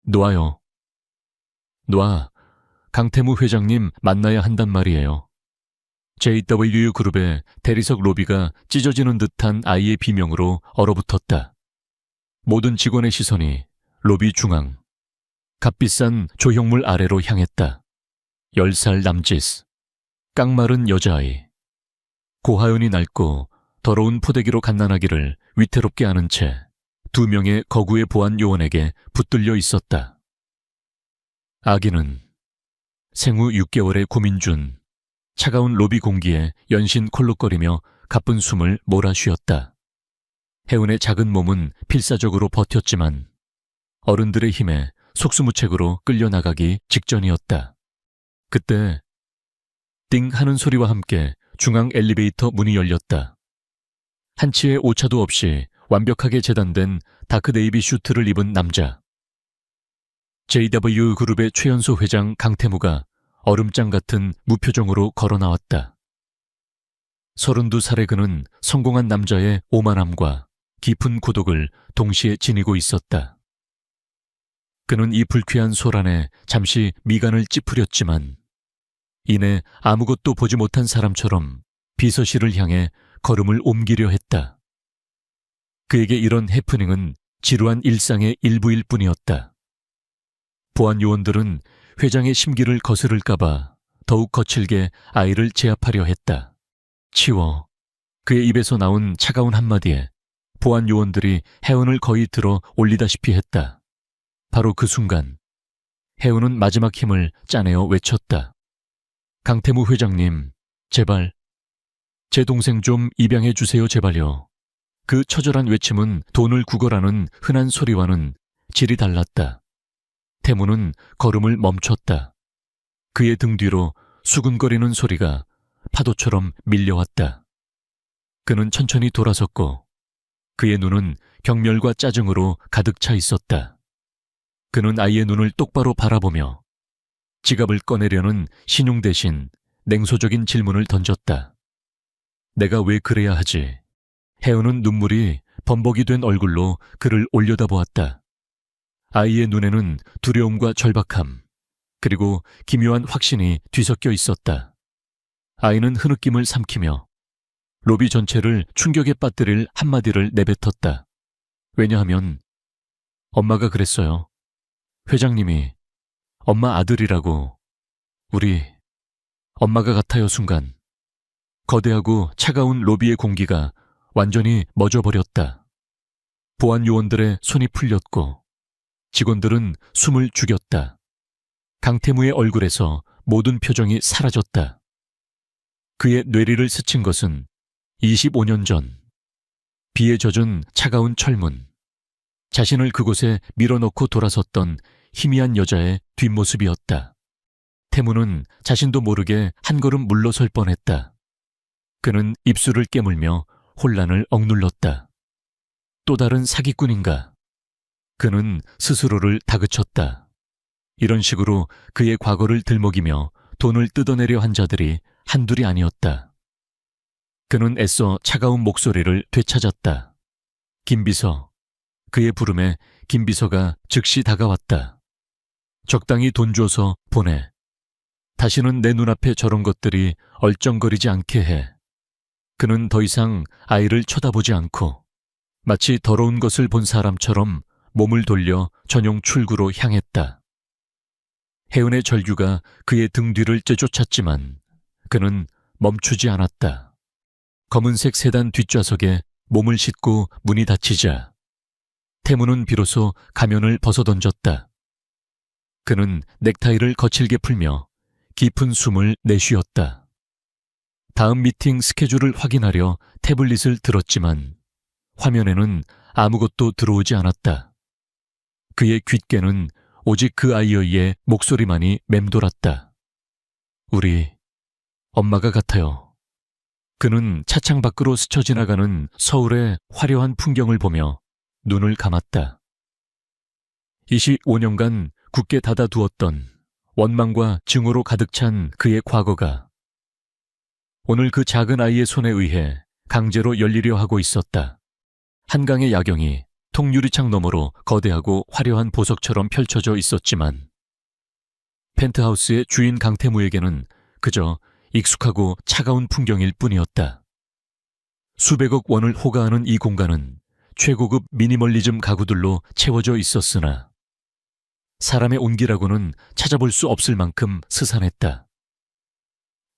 놔요. 놔. 강태무 회장님 만나야 한단 말이에요. JW그룹의 대리석 로비가 찢어지는 듯한 아이의 비명으로 얼어붙었다. 모든 직원의 시선이 로비 중앙, 값비싼 조형물 아래로 향했다. 10살 남짓, 깡마른 여자아이. 고하연이 낡고 더러운 포대기로 갓난아기를 위태롭게 안은 채 2명의 거구의 보안 요원에게 붙들려 있었다. 아기는 생후 6개월의 고민준, 차가운 로비 공기에 연신 콜록거리며 가쁜 숨을 몰아쉬었다. 혜은의 작은 몸은 필사적으로 버텼지만 어른들의 힘에 속수무책으로 끌려나가기 직전이었다. 그때 띵 하는 소리와 함께 중앙 엘리베이터 문이 열렸다. 한치의 오차도 없이 완벽하게 재단된 다크 네이비 슈트를 입은 남자. JW그룹의 최연소 회장 강태무가 얼음장 같은 무표정으로 걸어 나왔다. 32살의 그는 성공한 남자의 오만함과 깊은 고독을 동시에 지니고 있었다. 그는 이 불쾌한 소란에 잠시 미간을 찌푸렸지만 이내 아무것도 보지 못한 사람처럼 비서실을 향해 걸음을 옮기려 했다. 그에게 이런 해프닝은 지루한 일상의 일부일 뿐이었다. 보안 요원들은 회장의 심기를 거스를까봐 더욱 거칠게 아이를 제압하려 했다. 치워. 그의 입에서 나온 차가운 한마디에 보안 요원들이 혜은을 거의 들어 올리다시피 했다. 바로 그 순간 혜은은 마지막 힘을 짜내어 외쳤다. 강태무 회장님, 제발 제 동생 좀 입양해 주세요, 제발요. 그 처절한 외침은 돈을 구걸하는 흔한 소리와는 질이 달랐다. 태무는 걸음을 멈췄다. 그의 등 뒤로 수근거리는 소리가 파도처럼 밀려왔다. 그는 천천히 돌아섰고 그의 눈은 경멸과 짜증으로 가득 차 있었다. 그는 아이의 눈을 똑바로 바라보며 지갑을 꺼내려는 신용 대신 냉소적인 질문을 던졌다. 내가 왜 그래야 하지? 혜은은 눈물이 범벅이 된 얼굴로 그를 올려다보았다. 아이의 눈에는 두려움과 절박함, 그리고 기묘한 확신이 뒤섞여 있었다. 아이는 흐느낌을 삼키며 로비 전체를 충격에 빠뜨릴 한마디를 내뱉었다. 왜냐하면 엄마가 그랬어요. 회장님이 엄마 아들이라고. 우리 엄마가 같아요. 순간 거대하고 차가운 로비의 공기가 완전히 멎어버렸다. 보안 요원들의 손이 풀렸고 직원들은 숨을 죽였다. 강태무의 얼굴에서 모든 표정이 사라졌다. 그의 뇌리를 스친 것은 25년 전 비에 젖은 차가운 철문, 자신을 그곳에 밀어넣고 돌아섰던 희미한 여자의 뒷모습이었다. 태무는 자신도 모르게 한 걸음 물러설 뻔했다. 그는 입술을 깨물며 혼란을 억눌렀다. 또 다른 사기꾼인가? 그는 스스로를 다그쳤다. 이런 식으로 그의 과거를 들먹이며 돈을 뜯어내려 한 자들이 한둘이 아니었다. 그는 애써 차가운 목소리를 되찾았다. 김비서. 그의 부름에 김비서가 즉시 다가왔다. 적당히 돈 줘서 보내. 다시는 내 눈앞에 저런 것들이 얼쩡거리지 않게 해. 그는 더 이상 아이를 쳐다보지 않고 마치 더러운 것을 본 사람처럼 몸을 돌려 전용 출구로 향했다. 혜은의 절규가 그의 등 뒤를 쫓았지만 그는 멈추지 않았다. 검은색 세단 뒷좌석에 몸을 싣고 문이 닫히자 태무는 비로소 가면을 벗어던졌다. 그는 넥타이를 거칠게 풀며 깊은 숨을 내쉬었다. 다음 미팅 스케줄을 확인하려 태블릿을 들었지만 화면에는 아무것도 들어오지 않았다. 그의 귓게는 오직 그 아이의 목소리만이 맴돌았다. 우리 엄마가 같아요. 그는 차창 밖으로 스쳐 지나가는 서울의 화려한 풍경을 보며 눈을 감았다. 25년간 굳게 닫아두었던 원망과 증오로 가득 찬 그의 과거가 오늘 그 작은 아이의 손에 의해 강제로 열리려 하고 있었다. 한강의 야경이 통유리창 너머로 거대하고 화려한 보석처럼 펼쳐져 있었지만 펜트하우스의 주인 강태무에게는 그저 익숙하고 차가운 풍경일 뿐이었다. 수백억 원을 호가하는 이 공간은 최고급 미니멀리즘 가구들로 채워져 있었으나 사람의 온기라고는 찾아볼 수 없을 만큼 스산했다.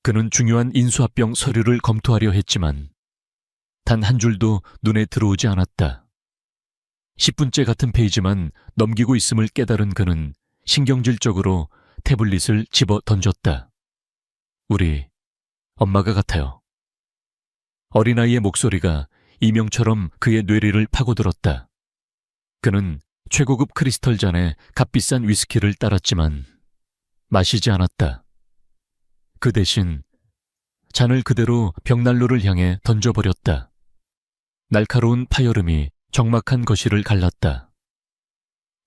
그는 중요한 인수합병 서류를 검토하려 했지만 단 한 줄도 눈에 들어오지 않았다. 10분째 같은 페이지만 넘기고 있음을 깨달은 그는 신경질적으로 태블릿을 집어 던졌다. 우리 엄마가 같아요. 어린아이의 목소리가 이명처럼 그의 뇌리를 파고들었다. 그는 최고급 크리스털 잔에 값비싼 위스키를 따랐지만 마시지 않았다. 그 대신 잔을 그대로 벽난로를 향해 던져버렸다. 날카로운 파열음이 적막한 거실을 갈랐다.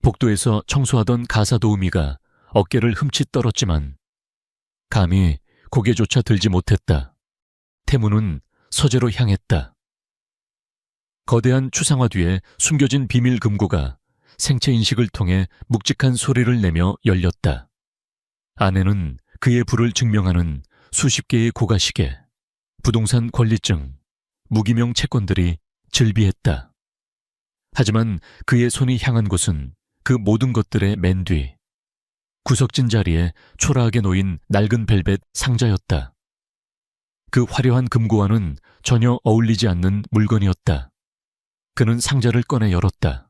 복도에서 청소하던 가사 도우미가 어깨를 흠칫 떨었지만 감히 고개조차 들지 못했다. 태무는 서재로 향했다. 거대한 추상화 뒤에 숨겨진 비밀 금고가 생체 인식을 통해 묵직한 소리를 내며 열렸다. 안에는 그의 부를 증명하는 수십 개의 고가시계, 부동산 권리증, 무기명 채권들이 즐비했다. 하지만 그의 손이 향한 곳은 그 모든 것들의 맨 뒤, 구석진 자리에 초라하게 놓인 낡은 벨벳 상자였다. 그 화려한 금고와는 전혀 어울리지 않는 물건이었다. 그는 상자를 꺼내 열었다.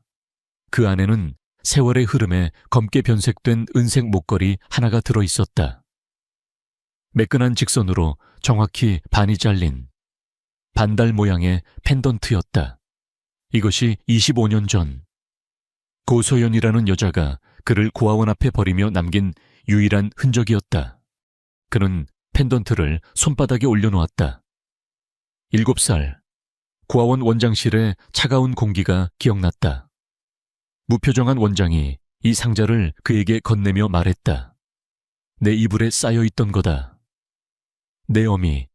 그 안에는 세월의 흐름에 검게 변색된 은색 목걸이 하나가 들어있었다. 매끈한 직선으로 정확히 반이 잘린 반달 모양의 펜던트였다. 이것이 25년 전 고소연이라는 여자가 그를 고아원 앞에 버리며 남긴 유일한 흔적이었다. 그는 펜던트를 손바닥에 올려놓았다. 7살, 고아원 원장실의 차가운 공기가 기억났다. 무표정한 원장이 이 상자를 그에게 건네며 말했다. 내 이불에 쌓여있던 거다. 내 어미,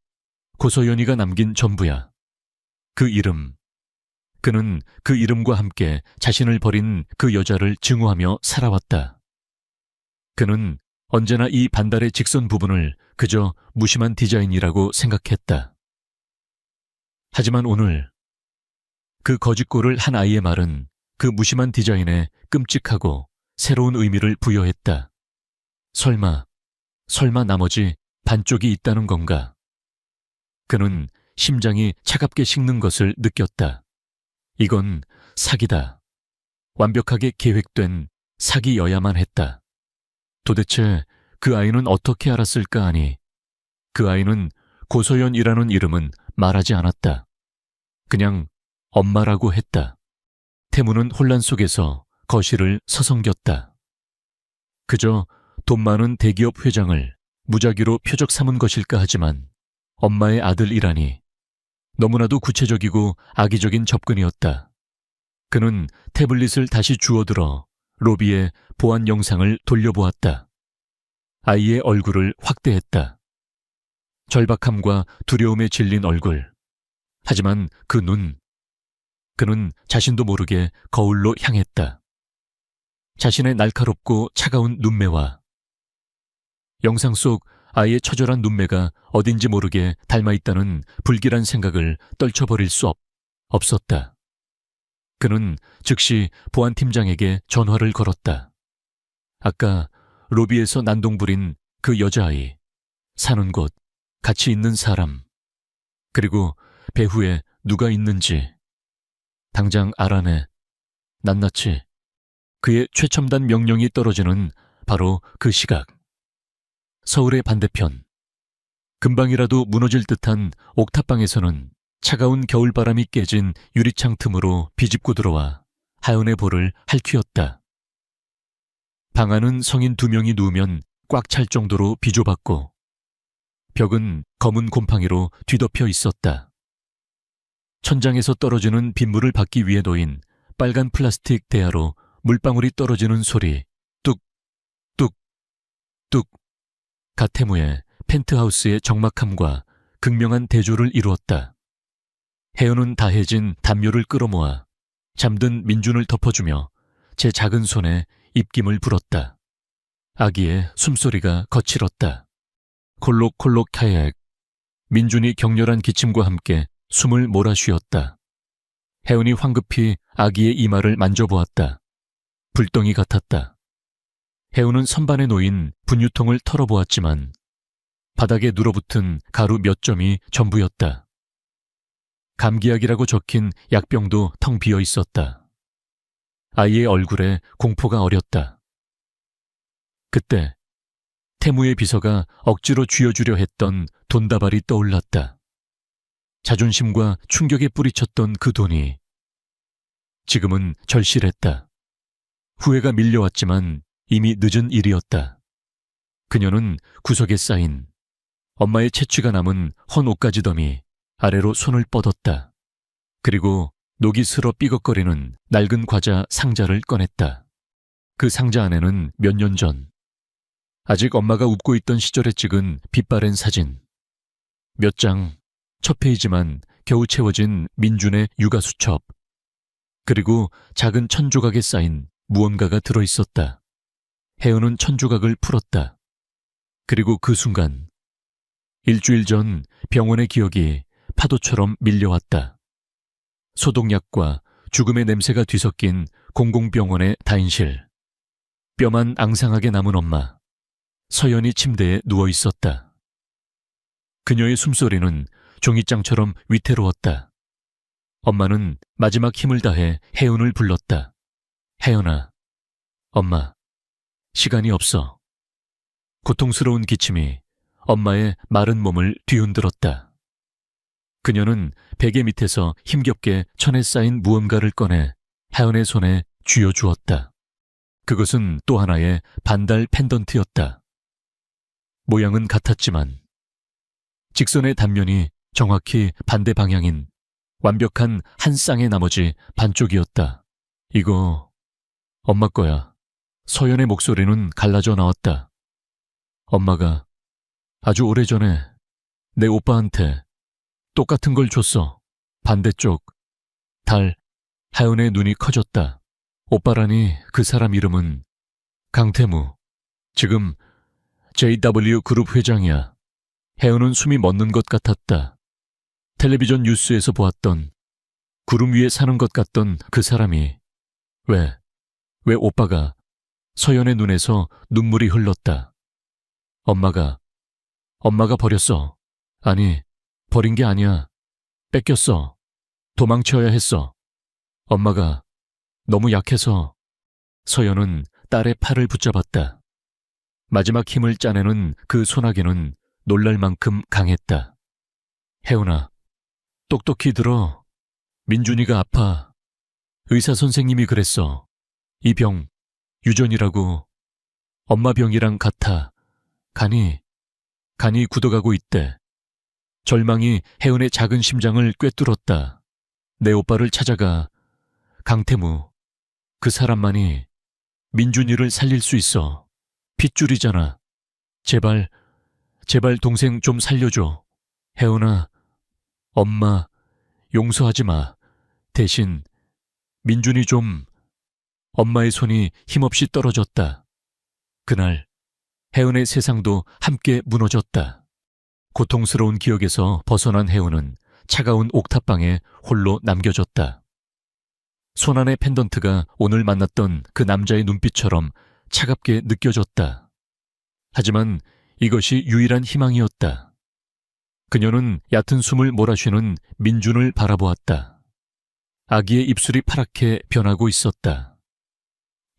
고소연이가 남긴 전부야. 그 이름. 그는 그 이름과 함께 자신을 버린 그 여자를 증오하며 살아왔다. 그는 언제나 이 반달의 직선 부분을 그저 무심한 디자인이라고 생각했다. 하지만 오늘 그 거짓골을 한 아이의 말은 그 무심한 디자인에 끔찍하고 새로운 의미를 부여했다. 설마 나머지 반쪽이 있다는 건가? 그는 심장이 차갑게 식는 것을 느꼈다. 이건 사기다. 완벽하게 계획된 사기여야만 했다. 도대체 그 아이는 어떻게 알았을까 하니 그 아이는 고소연이라는 이름은 말하지 않았다. 그냥 엄마라고 했다. 태무는 혼란 속에서 거실을 서성겼다. 그저 돈 많은 대기업 회장을 무작위로 표적 삼은 것일까 하지만 엄마의 아들이라니 너무나도 구체적이고 악의적인 접근이었다. 그는 태블릿을 다시 주워들어 로비의 보안 영상을 돌려보았다. 아이의 얼굴을 확대했다. 절박함과 두려움에 질린 얼굴. 하지만 그 눈. 그는 자신도 모르게 거울로 향했다. 자신의 날카롭고 차가운 눈매와 영상 속 아이의 처절한 눈매가 어딘지 모르게 닮아있다는 불길한 생각을 떨쳐버릴 수 없었다. 그는 즉시 보안팀장에게 전화를 걸었다. 아까 로비에서 난동 부린 그 여자아이, 사는 곳, 같이 있는 사람, 그리고 배후에 누가 있는지 당장 알아내. 낱낱이. 그의 최첨단 명령이 떨어지는 바로 그 시각. 서울의 반대편. 금방이라도 무너질 듯한 옥탑방에서는 차가운 겨울바람이 깨진 유리창 틈으로 비집고 들어와 하연의 볼을 핥히었다. 방 안은 성인 2명이 누우면 꽉 찰 정도로 비좁았고 벽은 검은 곰팡이로 뒤덮여 있었다. 천장에서 떨어지는 빗물을 받기 위해 놓인 빨간 플라스틱 대야로 물방울이 떨어지는 소리. 뚝, 뚝, 뚝. 가테무의 펜트하우스의 적막함과 극명한 대조를 이루었다. 해오는 다해진 담요를 끌어모아 잠든 민준을 덮어주며 제 작은 손에 입김을 불었다. 아기의 숨소리가 거칠었다. 콜록콜록 카약. 민준이 격렬한 기침과 함께 숨을 몰아쉬었다. 혜은이 황급히 아기의 이마를 만져보았다. 불덩이 같았다. 혜은은 선반에 놓인 분유통을 털어보았지만 바닥에 눌어붙은 가루 몇 점이 전부였다. 감기약이라고 적힌 약병도 텅 비어 있었다. 아이의 얼굴에 공포가 어렸다. 그때 태무의 비서가 억지로 쥐어주려 했던 돈다발이 떠올랐다. 자존심과 충격에 뿌리쳤던 그 돈이 지금은 절실했다. 후회가 밀려왔지만 이미 늦은 일이었다. 그녀는 구석에 쌓인 엄마의 채취가 남은 헌 옷가지더미 아래로 손을 뻗었다. 그리고 녹이 슬어 삐걱거리는 낡은 과자 상자를 꺼냈다. 그 상자 안에는 몇 년 전, 아직 엄마가 웃고 있던 시절에 찍은 빛바랜 사진. 몇 장, 첫 페이지만 겨우 채워진 민준의 육아수첩. 그리고 작은 천조각에 쌓인 무언가가 들어있었다. 혜은은 천조각을 풀었다. 그리고 그 순간, 일주일 전 병원의 기억이 파도처럼 밀려왔다. 소독약과 죽음의 냄새가 뒤섞인 공공병원의 다인실. 뼈만 앙상하게 남은 엄마. 서연이 침대에 누워 있었다. 그녀의 숨소리는 종이장처럼 위태로웠다. 엄마는 마지막 힘을 다해 혜은을 불렀다. 혜연아, 엄마, 시간이 없어. 고통스러운 기침이 엄마의 마른 몸을 뒤흔들었다. 그녀는 베개 밑에서 힘겹게 천에 쌓인 무언가를 꺼내 혜연의 손에 쥐어주었다. 그것은 또 하나의 반달 펜던트였다. 모양은 같았지만 직선의 단면이 정확히 반대 방향인 완벽한 한 쌍의 나머지 반쪽이었다. 이거 엄마 거야. 서연의 목소리는 갈라져 나왔다. 엄마가 아주 오래전에 내 오빠한테 똑같은 걸 줬어. 반대쪽. 달. 하연의 눈이 커졌다. 오빠라니 그 사람 이름은 강태무. 지금 JW 그룹 회장이야. 혜은은 숨이 멎는 것 같았다. 텔레비전 뉴스에서 보았던 구름 위에 사는 것 같던 그 사람이 왜 오빠가 서연의 눈에서 눈물이 흘렀다. 엄마가 버렸어. 아니, 버린 게 아니야. 뺏겼어. 도망쳐야 했어. 엄마가 너무 약해서. 서연은 딸의 팔을 붙잡았다. 마지막 힘을 짜내는 그 소나기는 놀랄 만큼 강했다. 혜은아, 똑똑히 들어. 민준이가 아파. 의사 선생님이 그랬어. 이 병, 유전이라고. 엄마 병이랑 같아. 간이 굳어가고 있대. 절망이 혜은의 작은 심장을 꿰뚫었다. 내 오빠를 찾아가. 강태무, 그 사람만이 민준이를 살릴 수 있어. 핏줄이잖아. 제발 동생 좀 살려줘. 혜은아, 엄마, 용서하지 마. 대신 민준이 좀. 엄마의 손이 힘없이 떨어졌다. 그날 혜은의 세상도 함께 무너졌다. 고통스러운 기억에서 벗어난 혜은은 차가운 옥탑방에 홀로 남겨졌다. 손안의 펜던트가 오늘 만났던 그 남자의 눈빛처럼 차갑게 느껴졌다. 하지만 이것이 유일한 희망이었다. 그녀는 얕은 숨을 몰아쉬는 민준을 바라보았다. 아기의 입술이 파랗게 변하고 있었다.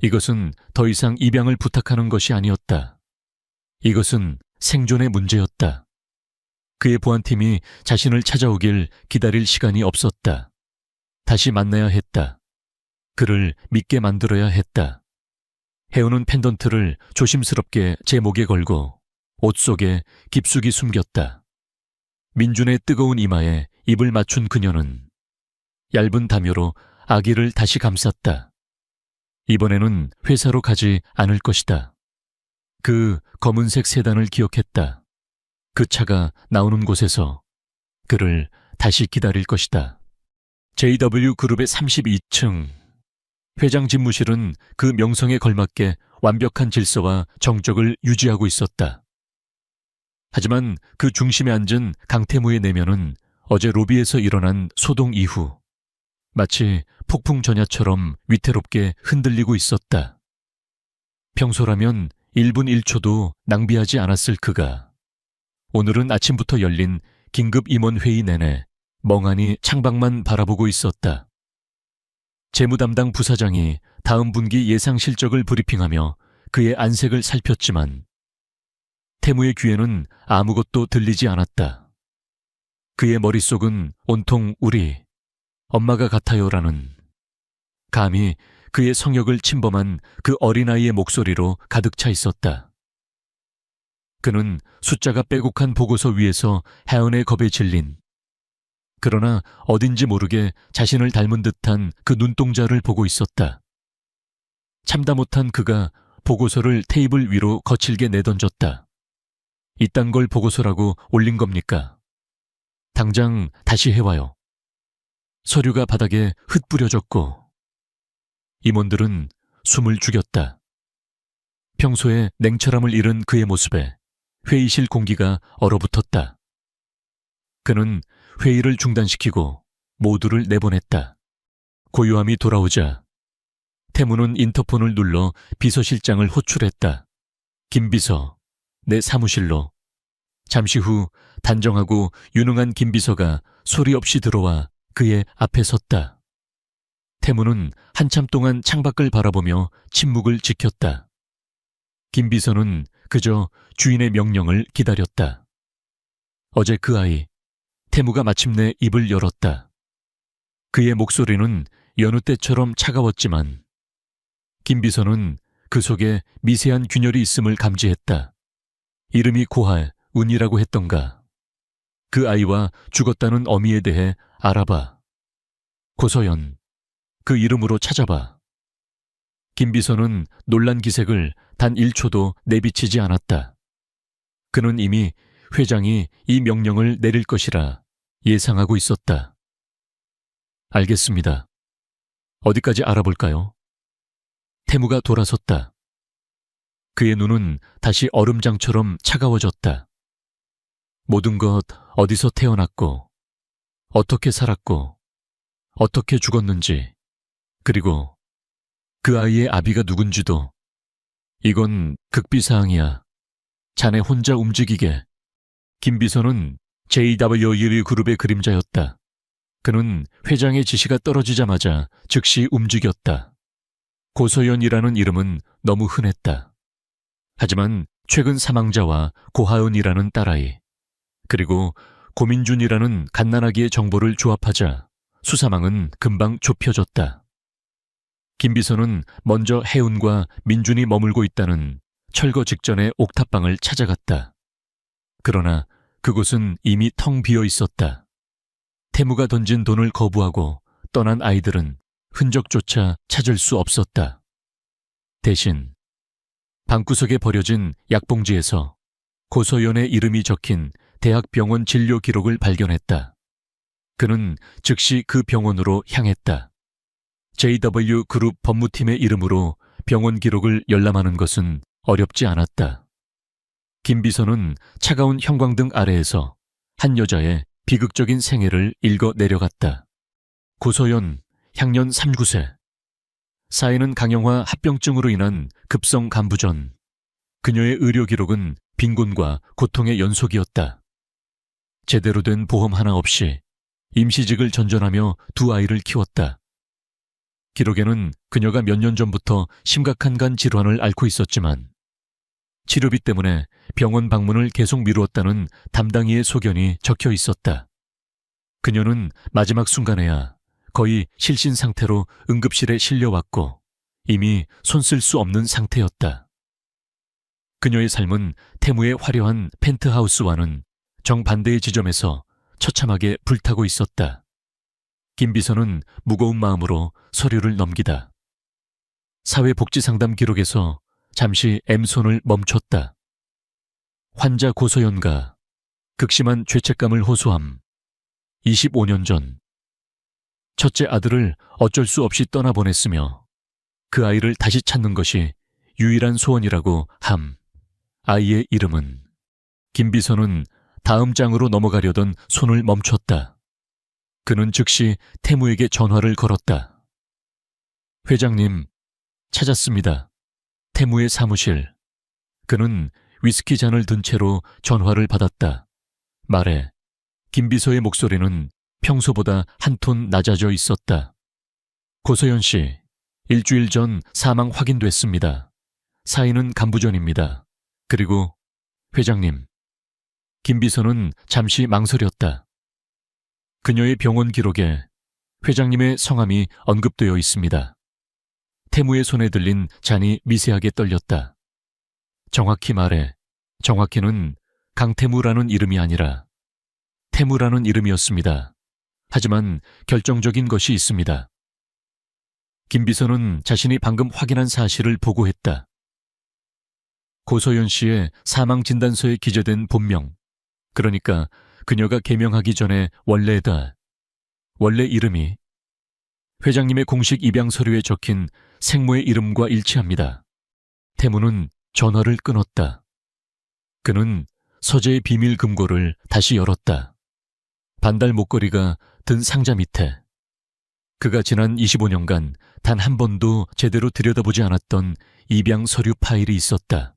이것은 더 이상 입양을 부탁하는 것이 아니었다. 이것은 생존의 문제였다. 그의 보안팀이 자신을 찾아오길 기다릴 시간이 없었다. 다시 만나야 했다. 그를 믿게 만들어야 했다. 혜은은 펜던트를 조심스럽게 제 목에 걸고 옷 속에 깊숙이 숨겼다. 민준의 뜨거운 이마에 입을 맞춘 그녀는 얇은 담요로 아기를 다시 감쌌다. 이번에는 회사로 가지 않을 것이다. 그 검은색 세단을 기억했다. 그 차가 나오는 곳에서 그를 다시 기다릴 것이다. JW그룹의 32층. 회장 집무실은 그 명성에 걸맞게 완벽한 질서와 정적을 유지하고 있었다. 하지만 그 중심에 앉은 강태무의 내면은 어제 로비에서 일어난 소동 이후 마치 폭풍 전야처럼 위태롭게 흔들리고 있었다. 평소라면 1분 1초도 낭비하지 않았을 그가 오늘은 아침부터 열린 긴급 임원 회의 내내 멍하니 창밖만 바라보고 있었다. 재무담당 부사장이 다음 분기 예상 실적을 브리핑하며 그의 안색을 살폈지만 태무의 귀에는 아무것도 들리지 않았다. 그의 머릿속은 온통 우리 엄마가 같아요라는 감히 그의 성욕을 침범한 그 어린아이의 목소리로 가득 차 있었다. 그는 숫자가 빼곡한 보고서 위에서 하연의 겁에 질린 그러나 어딘지 모르게 자신을 닮은 듯한 그 눈동자를 보고 있었다. 참다 못한 그가 보고서를 테이블 위로 거칠게 내던졌다. 이딴 걸 보고서라고 올린 겁니까? 당장 다시 해와요. 서류가 바닥에 흩뿌려졌고 임원들은 숨을 죽였다. 평소에 냉철함을 잃은 그의 모습에 회의실 공기가 얼어붙었다. 그는 회의를 중단시키고 모두를 내보냈다. 고요함이 돌아오자 태무는 인터폰을 눌러 비서실장을 호출했다. 김비서, 내 사무실로. 잠시 후 단정하고 유능한 김비서가 소리 없이 들어와 그의 앞에 섰다. 태무는 한참 동안 창밖을 바라보며 침묵을 지켰다. 김비서는 그저 주인의 명령을 기다렸다. 어제 그 아이, 태무가 마침내 입을 열었다. 그의 목소리는 여느 때처럼 차가웠지만 김비서는 그 속에 미세한 균열이 있음을 감지했다. 이름이 고할, 운이라고 했던가. 그 아이와 죽었다는 어미에 대해 알아봐. 고서연, 그 이름으로 찾아봐. 김비서는 놀란 기색을 단 1초도 내비치지 않았다. 그는 이미 회장이 이 명령을 내릴 것이라 예상하고 있었다. 알겠습니다. 어디까지 알아볼까요? 태무가 돌아섰다. 그의 눈은 다시 얼음장처럼 차가워졌다. 모든 것 어디서 태어났고, 어떻게 살았고, 어떻게 죽었는지, 그리고 그 아이의 아비가 누군지도. 이건 극비사항이야. 자네 혼자 움직이게. 김비서는 JW그룹의 그림자였다. 그는 회장의 지시가 떨어지자마자 즉시 움직였다. 고서연이라는 이름은 너무 흔했다. 하지만 최근 사망자와 고하은이라는 딸아이, 그리고 고민준이라는 갓난아기의 정보를 조합하자 수사망은 금방 좁혀졌다. 김비서는 먼저 해운과 민준이 머물고 있다는 철거 직전의 옥탑방을 찾아갔다. 그러나 그곳은 이미 텅 비어 있었다. 태무가 던진 돈을 거부하고 떠난 아이들은 흔적조차 찾을 수 없었다. 대신 방구석에 버려진 약봉지에서 고서연의 이름이 적힌 대학병원 진료 기록을 발견했다. 그는 즉시 그 병원으로 향했다. JW그룹 법무팀의 이름으로 병원 기록을 열람하는 것은 어렵지 않았다. 김비서는 차가운 형광등 아래에서 한 여자의 비극적인 생애를 읽어 내려갔다. 고서연, 향년 39세. 사인은 강영화 합병증으로 인한 급성 간부전. 그녀의 의료 기록은 빈곤과 고통의 연속이었다. 제대로 된 보험 하나 없이 임시직을 전전하며 두 아이를 키웠다. 기록에는 그녀가 몇 년 전부터 심각한 간 질환을 앓고 있었지만 치료비 때문에 병원 방문을 계속 미루었다는 담당이의 소견이 적혀 있었다. 그녀는 마지막 순간에야 거의 실신 상태로 응급실에 실려왔고 이미 손쓸 수 없는 상태였다. 그녀의 삶은 태무의 화려한 펜트하우스와는 정반대의 지점에서 처참하게 불타고 있었다. 김비서는 무거운 마음으로 서류를 넘기다 사회복지상담 기록에서 잠시 M손을 멈췄다. 환자 고서연가 극심한 죄책감을 호소함. 25년 전 첫째 아들을 어쩔 수 없이 떠나보냈으며 그 아이를 다시 찾는 것이 유일한 소원이라고 함. 아이의 이름은. 김비서는 다음 장으로 넘어가려던 손을 멈췄다. 그는 즉시 태무에게 전화를 걸었다. 회장님, 찾았습니다. 태무의 사무실. 그는 위스키 잔을 든 채로 전화를 받았다. 말해. 김비서의 목소리는 평소보다 한 톤 낮아져 있었다. 고서연 씨, 일주일 전 사망 확인됐습니다. 사인은 간부전입니다. 그리고 회장님. 김비서는 잠시 망설였다. 그녀의 병원 기록에 회장님의 성함이 언급되어 있습니다. 태무의 손에 들린 잔이 미세하게 떨렸다. 정확히 말해, 정확히는 강태무라는 이름이 아니라 태무라는 이름이었습니다. 하지만 결정적인 것이 있습니다. 김비서는 자신이 방금 확인한 사실을 보고했다. 고서연 씨의 사망 진단서에 기재된 본명, 그러니까 그녀가 개명하기 전에 원래 이름이 회장님의 공식 입양 서류에 적힌 생모의 이름과 일치합니다. 태무는 전화를 끊었다. 그는 서재의 비밀 금고를 다시 열었다. 반달 목걸이가 든 상자 밑에 그가 지난 25년간 단 한 번도 제대로 들여다보지 않았던 입양 서류 파일이 있었다.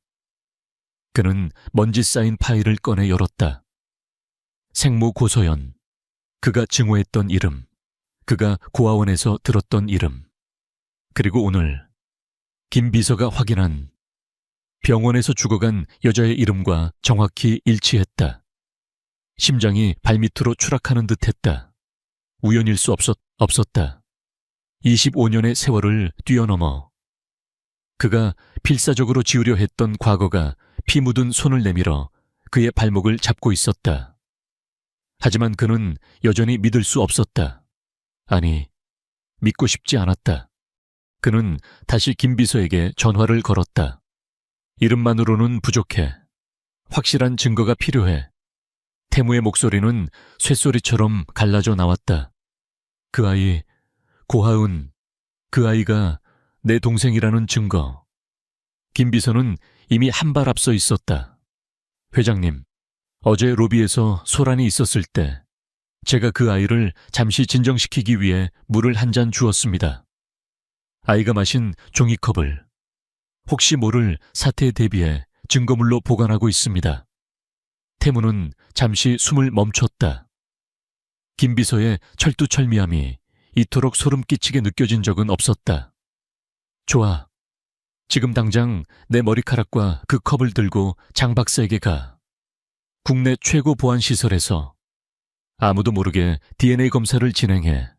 그는 먼지 쌓인 파일을 꺼내 열었다. 생모 고서연, 그가 증오했던 이름, 그가 고아원에서 들었던 이름, 그리고 오늘 김 비서가 확인한 병원에서 죽어간 여자의 이름과 정확히 일치했다. 심장이 발밑으로 추락하는 듯했다. 우연일 수 없었다. 25년의 세월을 뛰어넘어 그가 필사적으로 지우려 했던 과거가 피 묻은 손을 내밀어 그의 발목을 잡고 있었다. 하지만 그는 여전히 믿을 수 없었다. 아니, 믿고 싶지 않았다. 그는 다시 김 비서에게 전화를 걸었다. 이름만으로는 부족해. 확실한 증거가 필요해. 태무의 목소리는 쇳소리처럼 갈라져 나왔다. 그 아이, 고하은, 그 아이가 내 동생이라는 증거. 김 비서는 이미 한 발 앞서 있었다. 회장님, 어제 로비에서 소란이 있었을 때 제가 그 아이를 잠시 진정시키기 위해 물을 한 잔 주었습니다. 아이가 마신 종이컵을 혹시 모를 사태에 대비해 증거물로 보관하고 있습니다. 태무는 잠시 숨을 멈췄다. 김 비서의 철두철미함이 이토록 소름 끼치게 느껴진 적은 없었다. 좋아. 지금 당장 내 머리카락과 그 컵을 들고 장 박사에게 가. 국내 최고 보안시설에서 아무도 모르게 DNA 검사를 진행해.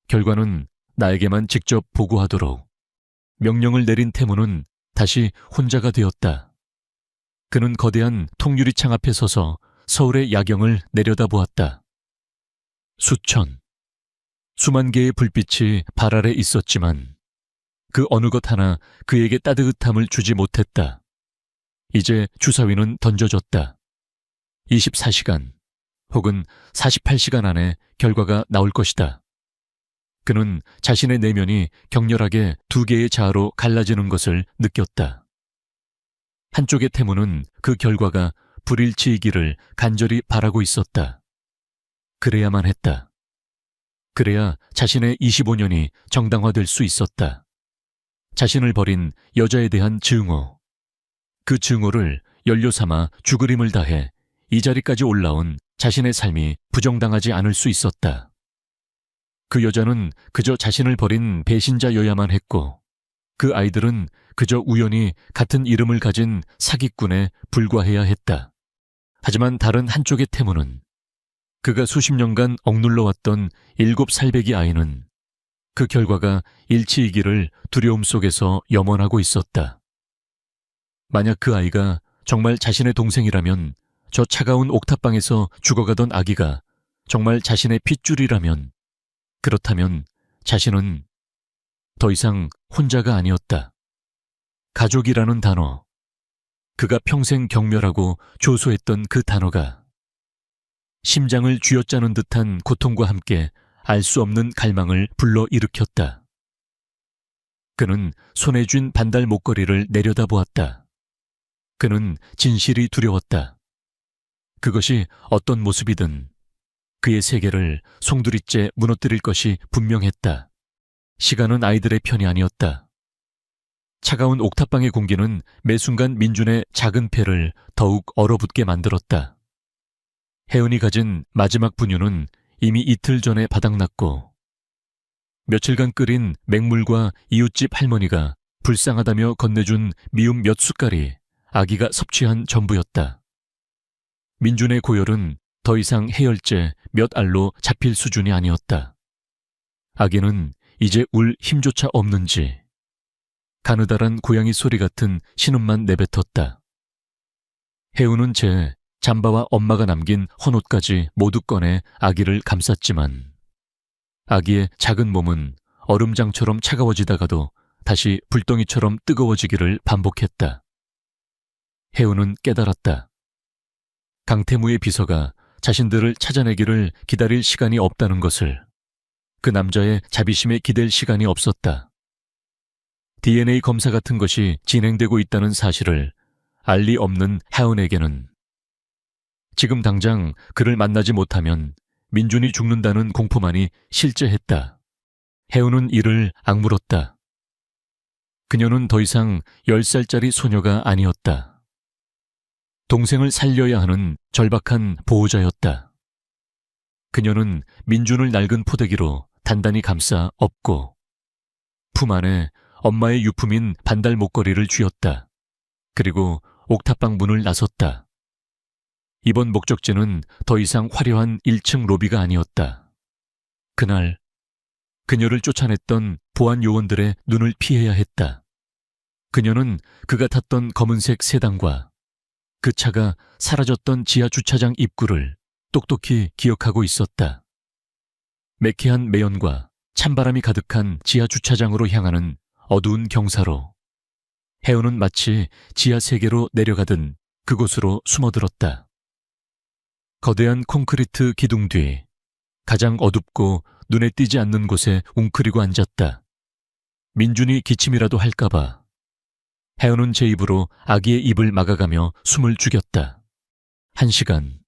결과는 나에게만 직접 보고하도록. 명령을 내린 태무는 다시 혼자가 되었다. 그는 거대한 통유리창 앞에 서서 서울의 야경을 내려다보았다. 수만 개의 불빛이 발 아래 있었지만 그 어느 것 하나 그에게 따뜻함을 주지 못했다. 이제 주사위는 던져졌다. 24시간 혹은 48시간 안에 결과가 나올 것이다. 그는 자신의 내면이 격렬하게 두 개의 자아로 갈라지는 것을 느꼈다. 한쪽의 태무는 그 결과가 불일치이기를 간절히 바라고 있었다. 그래야만 했다. 그래야 자신의 25년이 정당화될 수 있었다. 자신을 버린 여자에 대한 증오. 그 증오를 연료 삼아 죽을 힘을 다해 이 자리까지 올라온 자신의 삶이 부정당하지 않을 수 있었다. 그 여자는 그저 자신을 버린 배신자여야만 했고 그 아이들은 그저 우연히 같은 이름을 가진 사기꾼에 불과해야 했다. 하지만 다른 한쪽의 태무는 그가 수십 년간 억눌러왔던 7살배기 아이는 그 결과가 일치이기를 두려움 속에서 염원하고 있었다. 만약 그 아이가 정말 자신의 동생이라면 저 차가운 옥탑방에서 죽어가던 아기가 정말 자신의 핏줄이라면 그렇다면 자신은 더 이상 혼자가 아니었다. 가족이라는 단어, 그가 평생 경멸하고 조소했던 그 단어가 심장을 쥐어짜는 듯한 고통과 함께 알 수 없는 갈망을 불러일으켰다. 그는 손에 쥔 반달 목걸이를 내려다보았다. 그는 진실이 두려웠다. 그것이 어떤 모습이든 그의 세계를 송두리째 무너뜨릴 것이 분명했다. 시간은 아이들의 편이 아니었다. 차가운 옥탑방의 공기는 매 순간 민준의 작은 폐를 더욱 얼어붙게 만들었다. 혜은이 가진 마지막 분유는 이미 이틀 전에 바닥났고 며칠간 끓인 맹물과 이웃집 할머니가 불쌍하다며 건네준 미음 몇 숟갈이 아기가 섭취한 전부였다. 민준의 고열은 더 이상 해열제 몇 알로 잡힐 수준이 아니었다. 아기는 이제 울 힘조차 없는지 가느다란 고양이 소리 같은 신음만 내뱉었다. 혜우는 제 잠바와 엄마가 남긴 헌옷까지 모두 꺼내 아기를 감쌌지만 아기의 작은 몸은 얼음장처럼 차가워지다가도 다시 불덩이처럼 뜨거워지기를 반복했다. 혜우는 깨달았다. 강태무의 비서가 자신들을 찾아내기를 기다릴 시간이 없다는 것을. 그 남자의 자비심에 기댈 시간이 없었다. DNA 검사 같은 것이 진행되고 있다는 사실을 알 리 없는 혜은에게는 지금 당장 그를 만나지 못하면 민준이 죽는다는 공포만이 실제했다. 혜은은 이를 악물었다. 그녀는 더 이상 10살짜리 소녀가 아니었다. 동생을 살려야 하는 절박한 보호자였다. 그녀는 민준을 낡은 포대기로 단단히 감싸 업고 품 안에 엄마의 유품인 반달 목걸이를 쥐었다. 그리고 옥탑방 문을 나섰다. 이번 목적지는 더 이상 화려한 1층 로비가 아니었다. 그날 그녀를 쫓아냈던 보안 요원들의 눈을 피해야 했다. 그녀는 그가 탔던 검은색 세단과 그 차가 사라졌던 지하 주차장 입구를 똑똑히 기억하고 있었다. 매캐한 매연과 찬바람이 가득한 지하 주차장으로 향하는 어두운 경사로 혜은은 마치 지하 세계로 내려가듯 그곳으로 숨어들었다. 거대한 콘크리트 기둥 뒤 가장 어둡고 눈에 띄지 않는 곳에 웅크리고 앉았다. 민준이 기침이라도 할까봐 혜은은 제 입으로 아기의 입을 막아가며 숨을 죽였다. 1시간,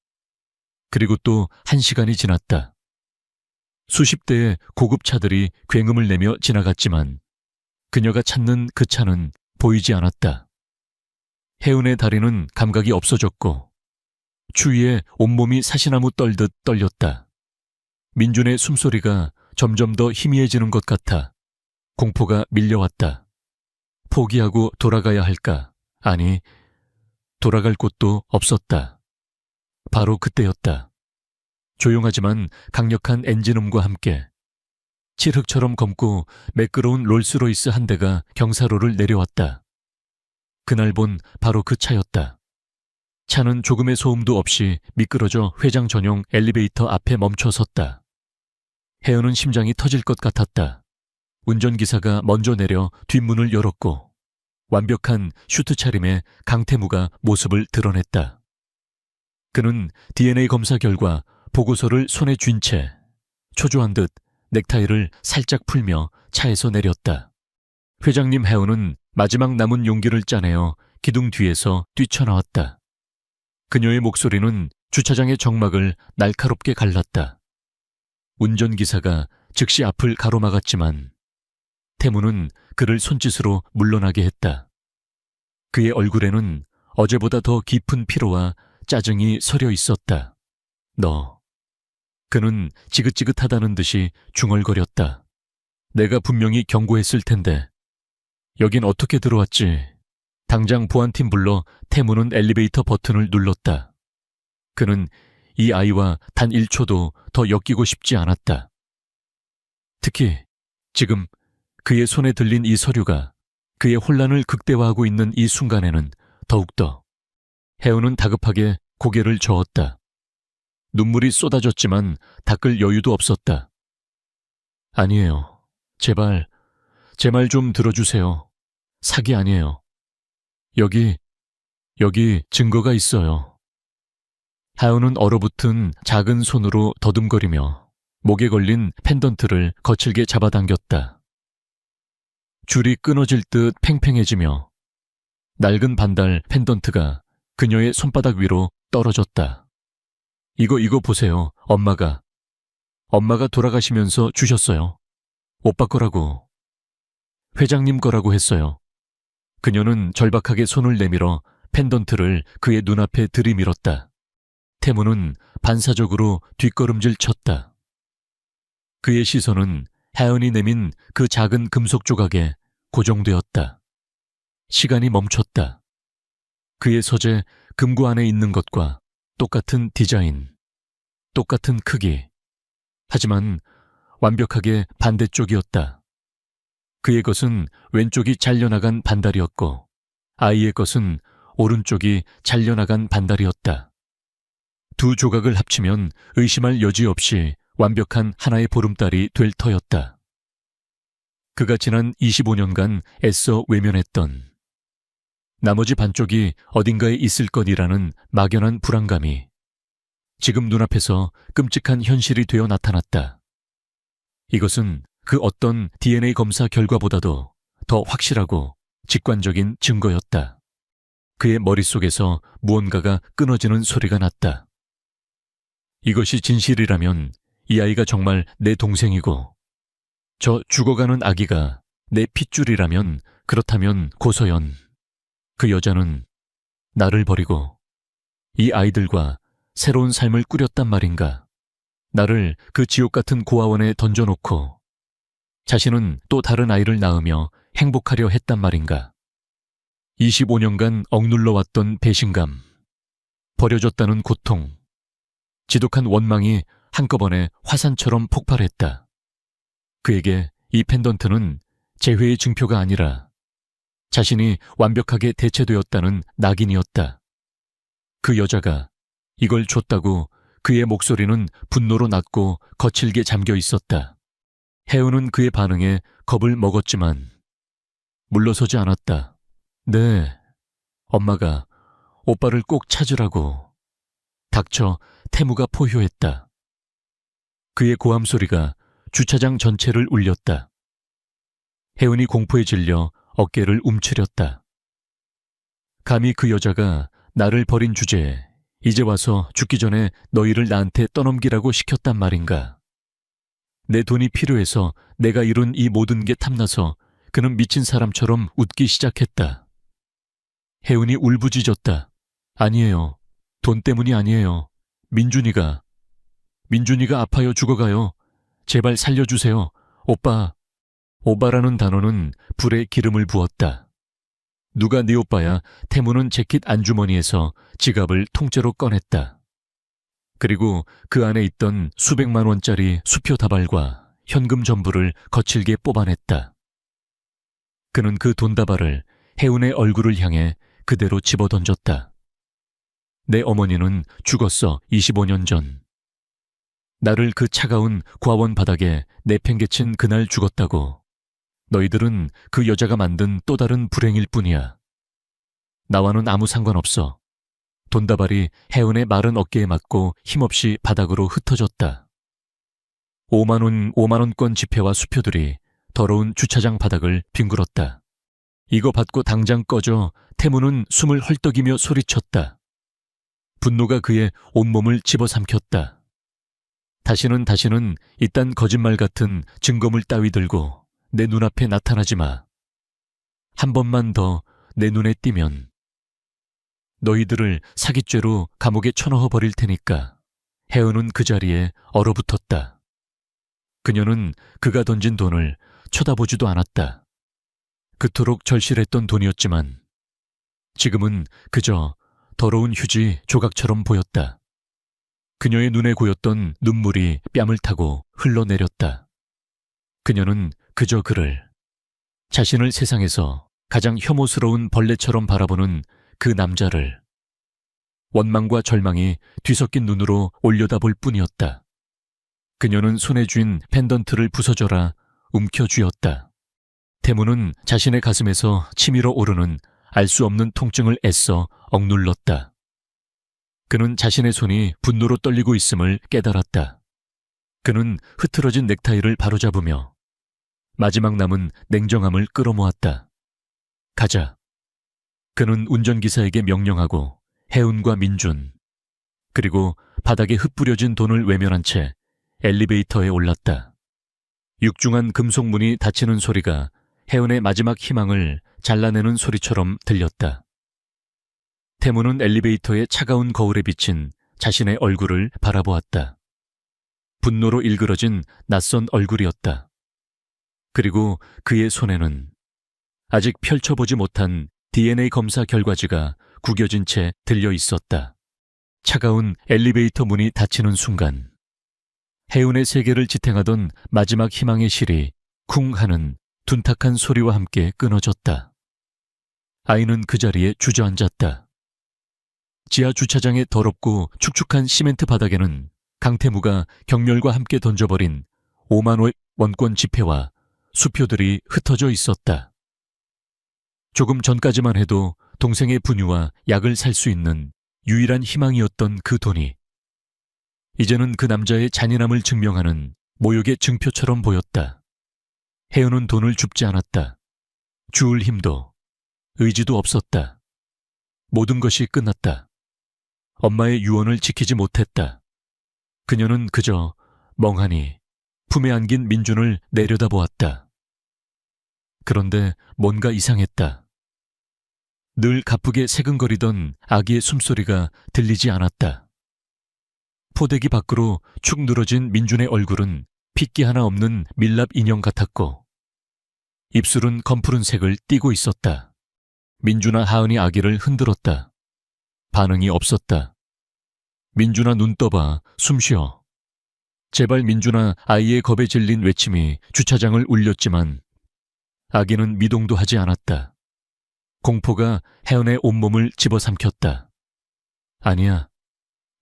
그리고 또 1시간이 지났다. 수십 대의 고급 차들이 굉음을 내며 지나갔지만 그녀가 찾는 그 차는 보이지 않았다. 혜은의 다리는 감각이 없어졌고 추위에 온몸이 사시나무 떨듯 떨렸다. 민준의 숨소리가 점점 더 희미해지는 것 같아 공포가 밀려왔다. 포기하고 돌아가야 할까? 아니, 돌아갈 곳도 없었다. 바로 그때였다. 조용하지만 강력한 엔진음과 함께 칠흑처럼 검고 매끄러운 롤스로이스 한 대가 경사로를 내려왔다. 그날 본 바로 그 차였다. 차는 조금의 소음도 없이 미끄러져 회장 전용 엘리베이터 앞에 멈춰 섰다. 혜은은 심장이 터질 것 같았다. 운전기사가 먼저 내려 뒷문을 열었고 완벽한 슈트 차림의 강태무가 모습을 드러냈다. 그는 DNA 검사 결과 보고서를 손에 쥔 채 초조한 듯 넥타이를 살짝 풀며 차에서 내렸다. 회장님 혜은은 마지막 남은 용기를 짜내어 기둥 뒤에서 뛰쳐나왔다. 그녀의 목소리는 주차장의 정막을 날카롭게 갈랐다. 운전기사가 즉시 앞을 가로막았지만 태무는 그를 손짓으로 물러나게 했다. 그의 얼굴에는 어제보다 더 깊은 피로와 짜증이 서려 있었다. 너. 그는 지긋지긋하다는 듯이 중얼거렸다. 내가 분명히 경고했을 텐데. 여긴 어떻게 들어왔지? 당장 보안팀 불러 태무는 엘리베이터 버튼을 눌렀다. 그는 이 아이와 단 1초도 더 엮이고 싶지 않았다. 특히 지금 그의 손에 들린 이 서류가 그의 혼란을 극대화하고 있는 이 순간에는 더욱더. 혜은은 다급하게 고개를 저었다. 눈물이 쏟아졌지만 닦을 여유도 없었다. 아니에요. 제발, 제 말 좀 들어주세요. 사기 아니에요. 여기 증거가 있어요. 하은은 얼어붙은 작은 손으로 더듬거리며 목에 걸린 펜던트를 거칠게 잡아당겼다. 줄이 끊어질 듯 팽팽해지며 낡은 반달 펜던트가 그녀의 손바닥 위로 떨어졌다. 이거 보세요. 엄마가 돌아가시면서 주셨어요. 오빠 거라고. 회장님 거라고 했어요. 그녀는 절박하게 손을 내밀어 펜던트를 그의 눈앞에 들이밀었다. 태무는 반사적으로 뒷걸음질 쳤다. 그의 시선은 혜은이 내민 그 작은 금속 조각에 고정되었다. 시간이 멈췄다. 그의 서재 금고 안에 있는 것과 똑같은 디자인, 똑같은 크기. 하지만 완벽하게 반대쪽이었다. 그의 것은 왼쪽이 잘려나간 반달이었고 아이의 것은 오른쪽이 잘려나간 반달이었다. 두 조각을 합치면 의심할 여지 없이 완벽한 하나의 보름달이 될 터였다. 그가 지난 25년간 애써 외면했던 나머지 반쪽이 어딘가에 있을 것이라는 막연한 불안감이 지금 눈앞에서 끔찍한 현실이 되어 나타났다. 이것은 그 어떤 DNA 검사 결과보다도 더 확실하고 직관적인 증거였다. 그의 머릿속에서 무언가가 끊어지는 소리가 났다. 이것이 진실이라면 이 아이가 정말 내 동생이고 저 죽어가는 아기가 내 핏줄이라면 그렇다면 고서연, 그 여자는 나를 버리고 이 아이들과 새로운 삶을 꾸렸단 말인가. 나를 그 지옥 같은 고아원에 던져놓고 자신은 또 다른 아이를 낳으며 행복하려 했단 말인가. 25년간 억눌러왔던 배신감, 버려졌다는 고통, 지독한 원망이 한꺼번에 화산처럼 폭발했다. 그에게 이 펜던트는 재회의 증표가 아니라 자신이 완벽하게 대체되었다는 낙인이었다. 그 여자가 이걸 줬다고 그의 목소리는 분노로 낮고 거칠게 잠겨 있었다. 혜은은 그의 반응에 겁을 먹었지만 물러서지 않았다. 네, 엄마가 오빠를 꼭 찾으라고. 닥쳐 태무가 포효했다. 그의 고함 소리가 주차장 전체를 울렸다. 혜은이 공포에 질려 어깨를 움츠렸다. 감히 그 여자가 나를 버린 주제에 이제 와서 죽기 전에 너희를 나한테 떠넘기라고 시켰단 말인가. 내 돈이 필요해서 내가 이룬 이 모든 게 탐나서 그는 미친 사람처럼 웃기 시작했다. 혜은이 울부짖었다. 아니에요. 돈 때문이 아니에요. 민준이가 아파요. 죽어가요. 제발 살려주세요. 오빠라는 단어는 불에 기름을 부었다. 누가 네 오빠야. 태무는 재킷 안주머니에서 지갑을 통째로 꺼냈다. 그리고 그 안에 있던 수백만 원짜리 수표 다발과 현금 전부를 거칠게 뽑아냈다. 그는 그 돈다발을 혜은의 얼굴을 향해 그대로 집어던졌다. 내 어머니는 죽었어. 25년 전. 나를 그 차가운 과원 바닥에 내팽개친 그날 죽었다고. 너희들은 그 여자가 만든 또 다른 불행일 뿐이야. 나와는 아무 상관없어. 돈다발이 혜은의 마른 어깨에 맞고 힘없이 바닥으로 흩어졌다. 5만원권 지폐와 수표들이 더러운 주차장 바닥을 빙글었다. 이거 받고 당장 꺼져. 태무는 숨을 헐떡이며 소리쳤다. 분노가 그의 온몸을 집어삼켰다. 다시는 이딴 거짓말 같은 증거물 따위 들고 내 눈앞에 나타나지 마. 한 번만 더 내 눈에 띄면 너희들을 사기죄로 감옥에 쳐넣어 버릴 테니까. 혜은은 그 자리에 얼어붙었다. 그녀는 그가 던진 돈을 쳐다보지도 않았다. 그토록 절실했던 돈이었지만 지금은 그저 더러운 휴지 조각처럼 보였다. 그녀의 눈에 고였던 눈물이 뺨을 타고 흘러내렸다. 그녀는 그저 그를, 자신을 세상에서 가장 혐오스러운 벌레처럼 바라보는 그 남자를 원망과 절망이 뒤섞인 눈으로 올려다볼 뿐이었다. 그녀는 손에 쥔 펜던트를 부서져라 움켜쥐었다. 태무는 자신의 가슴에서 치밀어 오르는 알 수 없는 통증을 애써 억눌렀다. 그는 자신의 손이 분노로 떨리고 있음을 깨달았다. 그는 흐트러진 넥타이를 바로잡으며 마지막 남은 냉정함을 끌어모았다. 가자. 그는 운전기사에게 명령하고 해운과 민준, 그리고 바닥에 흩뿌려진 돈을 외면한 채 엘리베이터에 올랐다. 육중한 금속문이 닫히는 소리가 해운의 마지막 희망을 잘라내는 소리처럼 들렸다. 태무는 엘리베이터의 차가운 거울에 비친 자신의 얼굴을 바라보았다. 분노로 일그러진 낯선 얼굴이었다. 그리고 그의 손에는 아직 펼쳐보지 못한 DNA 검사 결과지가 구겨진 채 들려 있었다. 차가운 엘리베이터 문이 닫히는 순간 해운의 세계를 지탱하던 마지막 희망의 실이 쿵 하는 둔탁한 소리와 함께 끊어졌다. 아이는 그 자리에 주저앉았다. 지하 주차장의 더럽고 축축한 시멘트 바닥에는 강태무가 경멸과 함께 던져버린 5만 원 원권 지폐와 수표들이 흩어져 있었다. 조금 전까지만 해도 동생의 분유와 약을 살 수 있는 유일한 희망이었던 그 돈이 이제는 그 남자의 잔인함을 증명하는 모욕의 증표처럼 보였다. 해운은 돈을 줍지 않았다. 주울 힘도 의지도 없었다. 모든 것이 끝났다. 엄마의 유언을 지키지 못했다. 그녀는 그저 멍하니 품에 안긴 민준을 내려다보았다. 그런데 뭔가 이상했다. 늘 가쁘게 새근거리던 아기의 숨소리가 들리지 않았다. 포대기 밖으로 축 늘어진 민준의 얼굴은 핏기 하나 없는 밀랍 인형 같았고 입술은 검푸른 색을 띠고 있었다. 민준아 하은이 아기를 흔들었다. 반응이 없었다. 민준아 눈 떠봐, 숨 쉬어. 제발 민준아. 아이의 겁에 질린 외침이 주차장을 울렸지만 아기는 미동도 하지 않았다. 공포가 혜은의 온몸을 집어삼켰다. 아니야,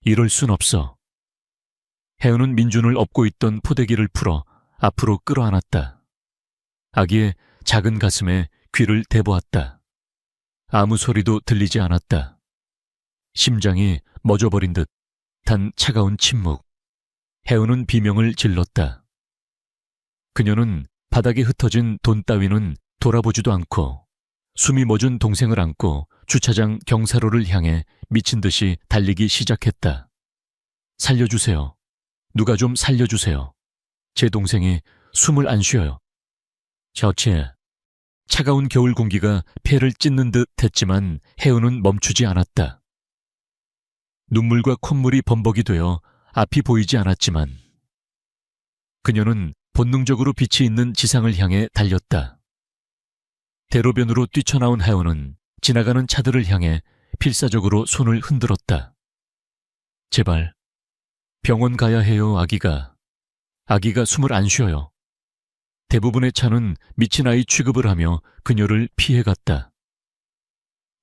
이럴 순 없어. 혜은은 민준을 업고 있던 포대기를 풀어 앞으로 끌어안았다. 아기의 작은 가슴에 귀를 대보았다. 아무 소리도 들리지 않았다. 심장이 멎어버린 듯 단 차가운 침묵. 혜은은 비명을 질렀다. 그녀는 바닥에 흩어진 돈 따위는 돌아보지도 않고 숨이 멎은 동생을 안고 주차장 경사로를 향해 미친 듯이 달리기 시작했다. 살려주세요. 누가 좀 살려주세요. 제 동생이 숨을 안 쉬어요. 저치. 차가운 겨울 공기가 폐를 찢는 듯 했지만 혜은은 멈추지 않았다. 눈물과 콧물이 범벅이 되어 앞이 보이지 않았지만 그녀는 본능적으로 빛이 있는 지상을 향해 달렸다. 대로변으로 뛰쳐나온 혜은은 지나가는 차들을 향해 필사적으로 손을 흔들었다. 제발 병원 가야 해요. 아기가 숨을 안 쉬어요. 대부분의 차는 미친 아이 취급을 하며 그녀를 피해갔다.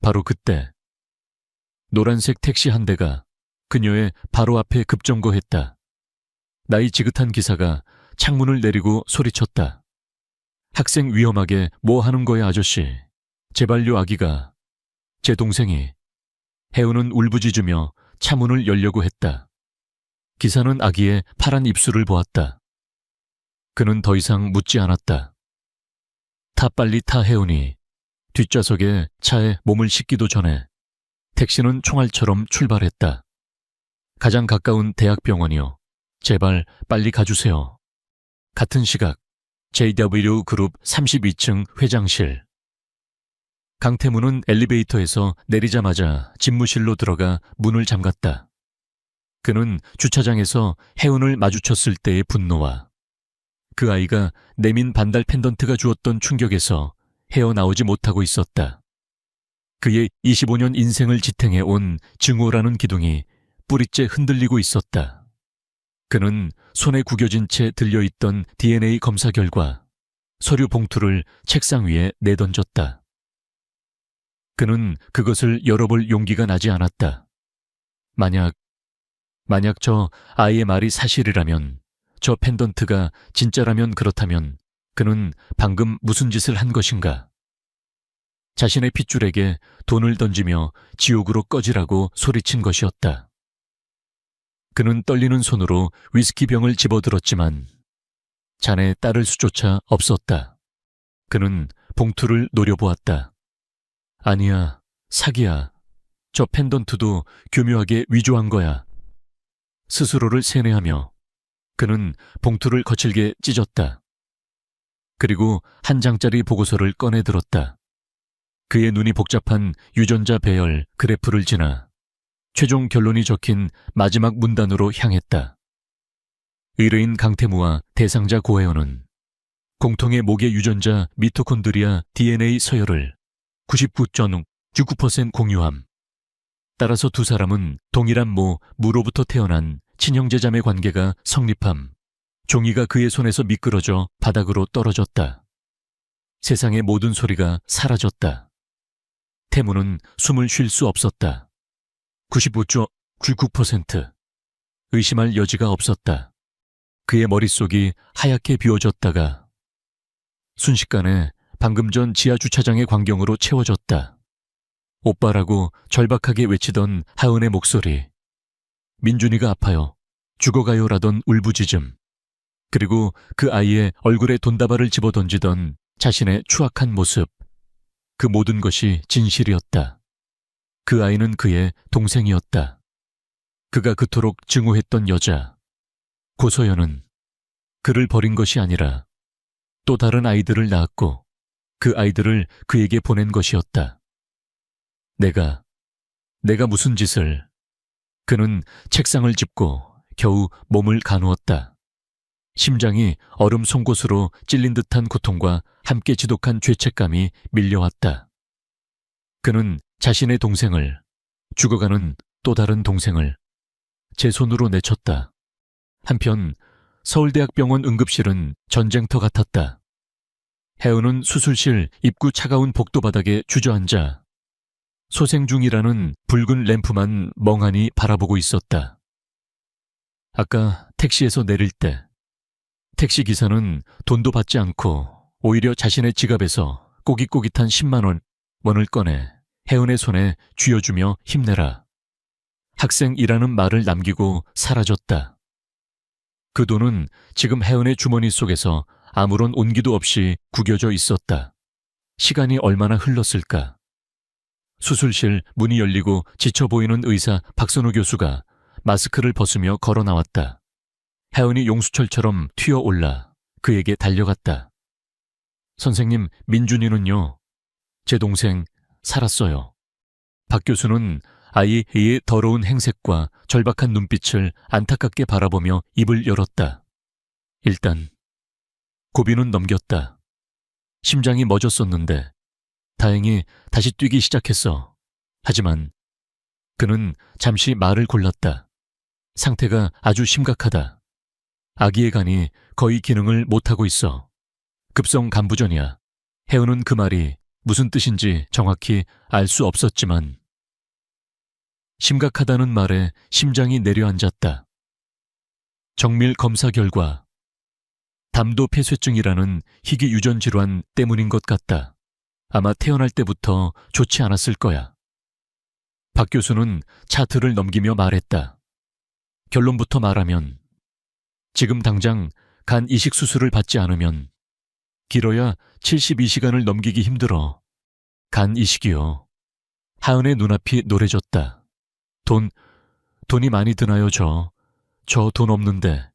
바로 그때 노란색 택시 한 대가 그녀의 바로 앞에 급정거했다. 나이 지긋한 기사가 창문을 내리고 소리쳤다. 학생 위험하게 뭐 하는 거야 아저씨. 제발요. 아기가. 제 동생이. 혜은은 울부짖으며 차문을 열려고 했다. 기사는 아기의 파란 입술을 보았다. 그는 더 이상 묻지 않았다. 타 빨리 타. 혜은이 뒷좌석에 차에 몸을 싣기도 전에 택시는 총알처럼 출발했다. 가장 가까운 대학병원이요. 제발 빨리 가주세요. 같은 시각 JW 그룹 32층 회장실. 강태무는 엘리베이터에서 내리자마자 집무실로 들어가 문을 잠갔다. 그는 주차장에서 혜은을 마주쳤을 때의 분노와 그 아이가 내민 반달 펜던트가 주었던 충격에서 헤어나오지 못하고 있었다. 그의 25년 인생을 지탱해 온 증오라는 기둥이 뿌리째 흔들리고 있었다. 그는 손에 구겨진 채 들려있던 DNA 검사 결과 서류 봉투를 책상 위에 내던졌다. 그는 그것을 열어볼 용기가 나지 않았다. 만약 저 아이의 말이 사실이라면, 저 펜던트가 진짜라면, 그렇다면 그는 방금 무슨 짓을 한 것인가? 자신의 핏줄에게 돈을 던지며 지옥으로 꺼지라고 소리친 것이었다. 그는 떨리는 손으로 위스키 병을 집어들었지만 잔에 따를 수조차 없었다. 그는 봉투를 노려보았다. 아니야, 사기야. 저 펜던트도 교묘하게 위조한 거야. 스스로를 세뇌하며 그는 봉투를 거칠게 찢었다. 그리고 한 장짜리 보고서를 꺼내 들었다. 그의 눈이 복잡한 유전자 배열 그래프를 지나 최종 결론이 적힌 마지막 문단으로 향했다. 의뢰인 강태무와 대상자 고혜원은 공통의 목의 유전자 미토콘드리아 DNA 서열을 99.69% 공유함. 따라서 두 사람은 동일한 무로부터 태어난 친형제자매 관계가 성립함. 종이가 그의 손에서 미끄러져 바닥으로 떨어졌다. 세상의 모든 소리가 사라졌다. 태무는 숨을 쉴 수 없었다. 99.99%. 의심할 여지가 없었다. 그의 머릿속이 하얗게 비워졌다가 순식간에 방금 전 지하 주차장의 광경으로 채워졌다. 오빠라고 절박하게 외치던 하은의 목소리. 민준이가 아파요. 죽어가요라던 울부짖음. 그리고 그 아이의 얼굴에 돈다발을 집어던지던 자신의 추악한 모습. 그 모든 것이 진실이었다. 그 아이는 그의 동생이었다. 그가 그토록 증오했던 여자. 고소연은 그를 버린 것이 아니라 또 다른 아이들을 낳았고 그 아이들을 그에게 보낸 것이었다. 내가 무슨 짓을... 그는 책상을 짚고 겨우 몸을 가누었다. 심장이 얼음 송곳으로 찔린 듯한 고통과 함께 지독한 죄책감이 밀려왔다. 그는 자신의 동생을, 죽어가는 또 다른 동생을 제 손으로 내쳤다. 한편 서울대학병원 응급실은 전쟁터 같았다. 혜은은 수술실 입구 차가운 복도 바닥에 주저앉아 소생 중이라는 붉은 램프만 멍하니 바라보고 있었다. 아까 택시에서 내릴 때 택시 기사는 돈도 받지 않고 오히려 자신의 지갑에서 꼬깃꼬깃한 10만 원을 꺼내 혜은의 손에 쥐어주며 힘내라. 학생이라는 말을 남기고 사라졌다. 그 돈은 지금 혜은의 주머니 속에서 아무런 온기도 없이 구겨져 있었다. 시간이 얼마나 흘렀을까? 수술실 문이 열리고 지쳐 보이는 의사 박선우 교수가 마스크를 벗으며 걸어 나왔다. 혜은이 용수철처럼 튀어올라 그에게 달려갔다. 선생님, 민준이는요? 제 동생 살았어요. 박 교수는 아이의 더러운 행색과 절박한 눈빛을 안타깝게 바라보며 입을 열었다. 일단 고비는 넘겼다. 심장이 멎었었는데 다행히 다시 뛰기 시작했어. 하지만 그는 잠시 말을 골랐다. 상태가 아주 심각하다. 아기의 간이 거의 기능을 못하고 있어. 급성 간부전이야. 혜은은 그 말이 무슨 뜻인지 정확히 알 수 없었지만 심각하다는 말에 심장이 내려앉았다. 정밀 검사 결과 담도 폐쇄증이라는 희귀 유전 질환 때문인 것 같다. 아마 태어날 때부터 좋지 않았을 거야. 박 교수는 차트를 넘기며 말했다. 결론부터 말하면 지금 당장 간 이식 수술을 받지 않으면 길어야 72시간을 넘기기 힘들어. 간 이식이요. 하은의 눈앞이 노래졌다. 돈이 많이 드나요, 저 돈 없는데.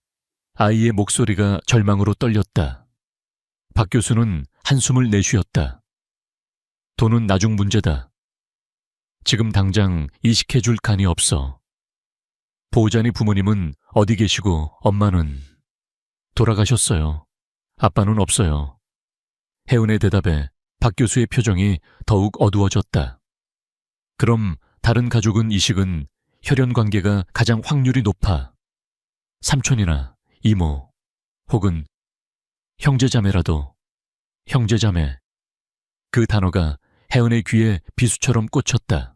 아이의 목소리가 절망으로 떨렸다. 박 교수는 한숨을 내쉬었다. 돈은 나중 문제다. 지금 당장 이식해줄 간이 없어. 보호자니 부모님은 어디 계시고 엄마는 돌아가셨어요. 아빠는 없어요. 혜은의 대답에 박 교수의 표정이 더욱 어두워졌다. 그럼 다른 가족은 이식은 혈연 관계가 가장 확률이 높아. 삼촌이나 이모 혹은 형제자매라도. 형제자매. 그 단어가 혜은의 귀에 비수처럼 꽂혔다.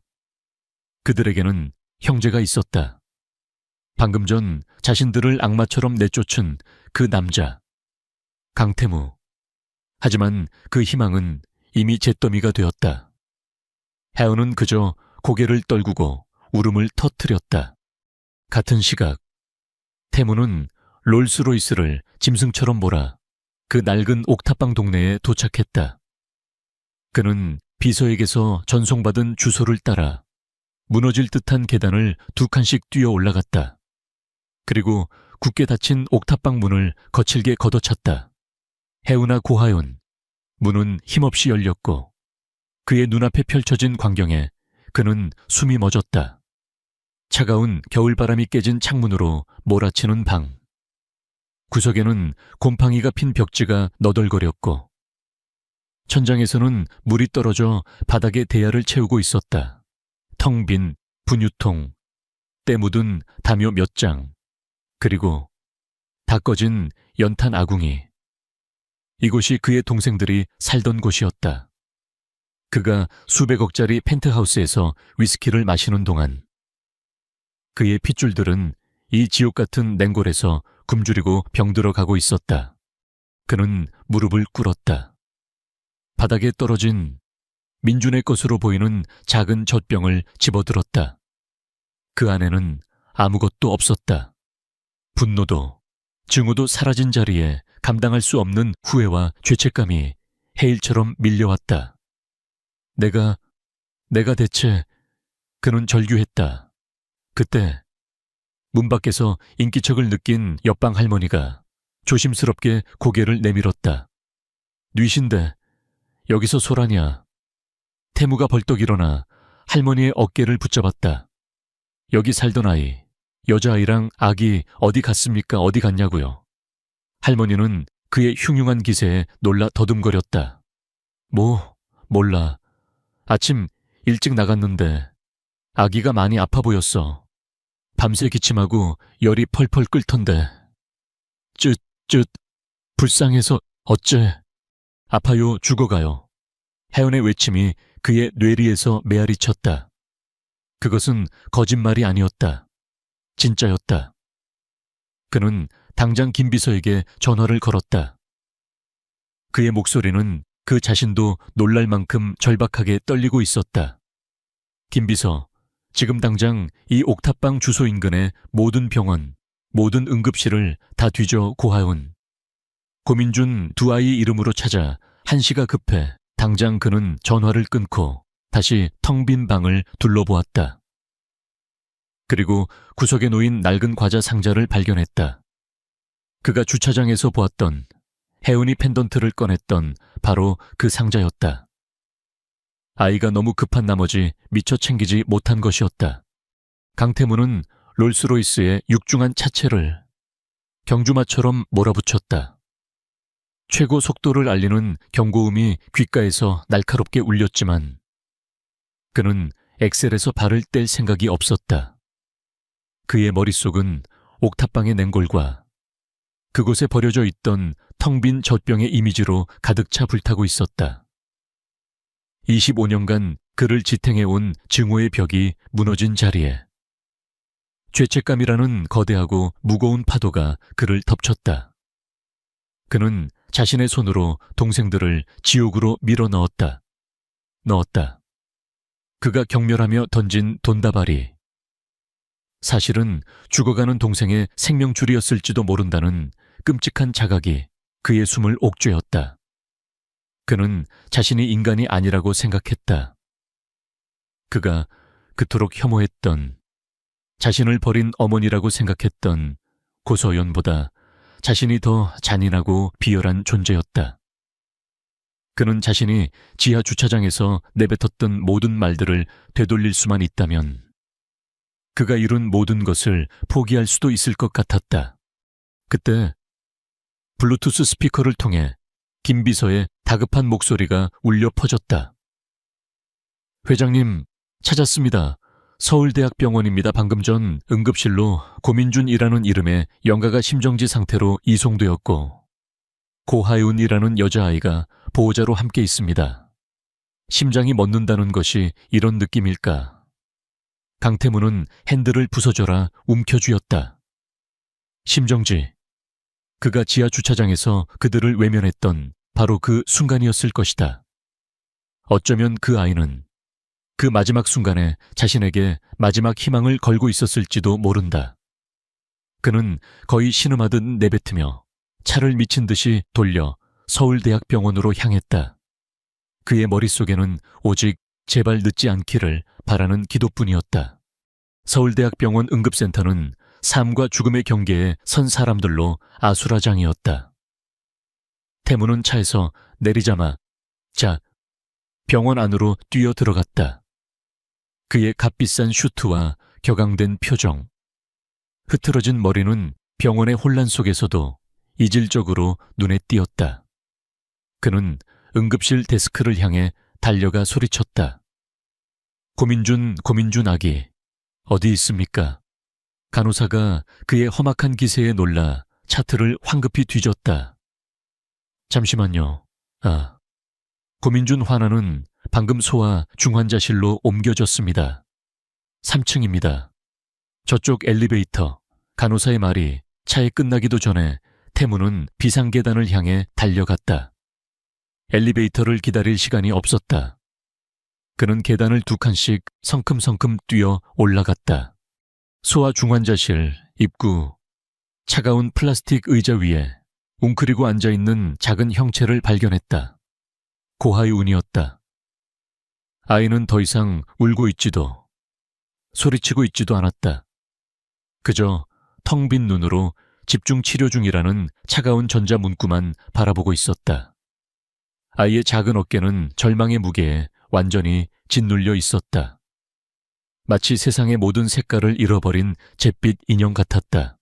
그들에게는 형제가 있었다. 방금 전 자신들을 악마처럼 내쫓은 그 남자, 강태무. 하지만 그 희망은 이미 잿더미가 되었다. 혜은은 그저 고개를 떨구고 울음을 터뜨렸다. 같은 시각 태무는 롤스로이스를 짐승처럼 몰아 그 낡은 옥탑방 동네에 도착했다. 그는 비서에게서 전송받은 주소를 따라 무너질 듯한 계단을 2칸씩 뛰어 올라갔다. 그리고 굳게 닫힌 옥탑방 문을 거칠게 걷어찼다. 해우나 고하윤, 문은 힘없이 열렸고 그의 눈앞에 펼쳐진 광경에 그는 숨이 멎었다. 차가운 겨울바람이 깨진 창문으로 몰아치는 방. 구석에는 곰팡이가 핀 벽지가 너덜거렸고 천장에서는 물이 떨어져 바닥에 대야를 채우고 있었다. 텅 빈 분유통, 때 묻은 담요 몇 장, 그리고 다 꺼진 연탄 아궁이. 이곳이 그의 동생들이 살던 곳이었다. 그가 수백억짜리 펜트하우스에서 위스키를 마시는 동안 그의 핏줄들은 이 지옥 같은 냉골에서 굶주리고 병들어 가고 있었다. 그는 무릎을 꿇었다. 바닥에 떨어진 민준의 것으로 보이는 작은 젖병을 집어들었다. 그 안에는 아무것도 없었다. 분노도, 증오도 사라진 자리에 감당할 수 없는 후회와 죄책감이 해일처럼 밀려왔다. 내가 대체... 그는 절규했다. 그때 문 밖에서 인기척을 느낀 옆방 할머니가 조심스럽게 고개를 내밀었다. 뉘신데 여기서 소라냐. 태무가 벌떡 일어나 할머니의 어깨를 붙잡았다. 여기 살던 아이, 여자아이랑 아기 어디 갔습니까? 어디 갔냐고요. 할머니는 그의 흉흉한 기세에 놀라 더듬거렸다. 몰라. 아침 일찍 나갔는데 아기가 많이 아파 보였어. 밤새 기침하고 열이 펄펄 끓던데. 불쌍해서 어째. 아파요, 죽어가요. 혜연의 외침이 그의 뇌리에서 메아리 쳤다. 그것은 거짓말이 아니었다. 진짜였다. 그는 당장 김 비서에게 전화를 걸었다. 그의 목소리는 그 자신도 놀랄 만큼 절박하게 떨리고 있었다. 김 비서, 지금 당장 이 옥탑방 주소 인근의 모든 병원, 모든 응급실을 다 뒤져 고하윤. 고민준 두 아이 이름으로 찾아 한시가 급해. 당장 그는 전화를 끊고 다시 텅 빈 방을 둘러보았다. 그리고 구석에 놓인 낡은 과자 상자를 발견했다. 그가 주차장에서 보았던 혜은이 펜던트를 꺼냈던 바로 그 상자였다. 아이가 너무 급한 나머지 미처 챙기지 못한 것이었다. 강태무는 롤스로이스의 육중한 차체를 경주마처럼 몰아붙였다. 최고 속도를 알리는 경고음이 귓가에서 날카롭게 울렸지만 그는 엑셀에서 발을 뗄 생각이 없었다. 그의 머릿속은 옥탑방의 냉골과 그곳에 버려져 있던 텅 빈 젖병의 이미지로 가득 차 불타고 있었다. 25년간 그를 지탱해온 증오의 벽이 무너진 자리에 죄책감이라는 거대하고 무거운 파도가 그를 덮쳤다. 그는 자신의 손으로 동생들을 지옥으로 밀어 넣었다. 그가 경멸하며 던진 돈다발이 사실은 죽어가는 동생의 생명줄이었을지도 모른다는 끔찍한 자각이 그의 숨을 옥죄었다. 그는 자신이 인간이 아니라고 생각했다. 그가 그토록 혐오했던, 자신을 버린 어머니라고 생각했던 고서연보다 자신이 더 잔인하고 비열한 존재였다. 그는 자신이 지하 주차장에서 내뱉었던 모든 말들을 되돌릴 수만 있다면 그가 이룬 모든 것을 포기할 수도 있을 것 같았다. 그때 블루투스 스피커를 통해 김 비서의 다급한 목소리가 울려 퍼졌다. 회장님, 찾았습니다. 서울대학병원입니다. 방금 전 응급실로 고민준이라는 이름의 영가가 심정지 상태로 이송되었고 고하윤이라는 여자아이가 보호자로 함께 있습니다. 심장이 멎는다는 것이 이런 느낌일까. 강태무는 핸들을 부서져라 움켜쥐었다. 심정지. 그가 지하 주차장에서 그들을 외면했던 바로 그 순간이었을 것이다. 어쩌면 그 아이는 그 마지막 순간에 자신에게 마지막 희망을 걸고 있었을지도 모른다. 그는 거의 신음하듯 내뱉으며 차를 미친 듯이 돌려 서울대학병원으로 향했다. 그의 머릿속에는 오직 제발 늦지 않기를 바라는 기도뿐이었다. 서울대학병원 응급센터는 삶과 죽음의 경계에 선 사람들로 아수라장이었다. 태무는 차에서 내리자마자 병원 안으로 뛰어 들어갔다. 그의 값비싼 슈트와 격앙된 표정, 흐트러진 머리는 병원의 혼란 속에서도 이질적으로 눈에 띄었다. 그는 응급실 데스크를 향해 달려가 소리쳤다. 고민준 아기, 어디 있습니까? 간호사가 그의 험악한 기세에 놀라 차트를 황급히 뒤졌다. 잠시만요. 고민준 환아는 방금 소아 중환자실로 옮겨졌습니다. 3층입니다. 저쪽 엘리베이터. 간호사의 말이 차에 끝나기도 전에 태무는 비상계단을 향해 달려갔다. 엘리베이터를 기다릴 시간이 없었다. 그는 계단을 2칸씩 성큼성큼 뛰어 올라갔다. 소아 중환자실 입구. 차가운 플라스틱 의자 위에 웅크리고 앉아있는 작은 형체를 발견했다. 고하의 운이었다. 아이는 더 이상 울고 있지도 소리치고 있지도 않았다. 그저 텅 빈 눈으로 집중 치료 중이라는 차가운 전자문구만 바라보고 있었다. 아이의 작은 어깨는 절망의 무게에 완전히 짓눌려 있었다. 마치 세상의 모든 색깔을 잃어버린 잿빛 인형 같았다.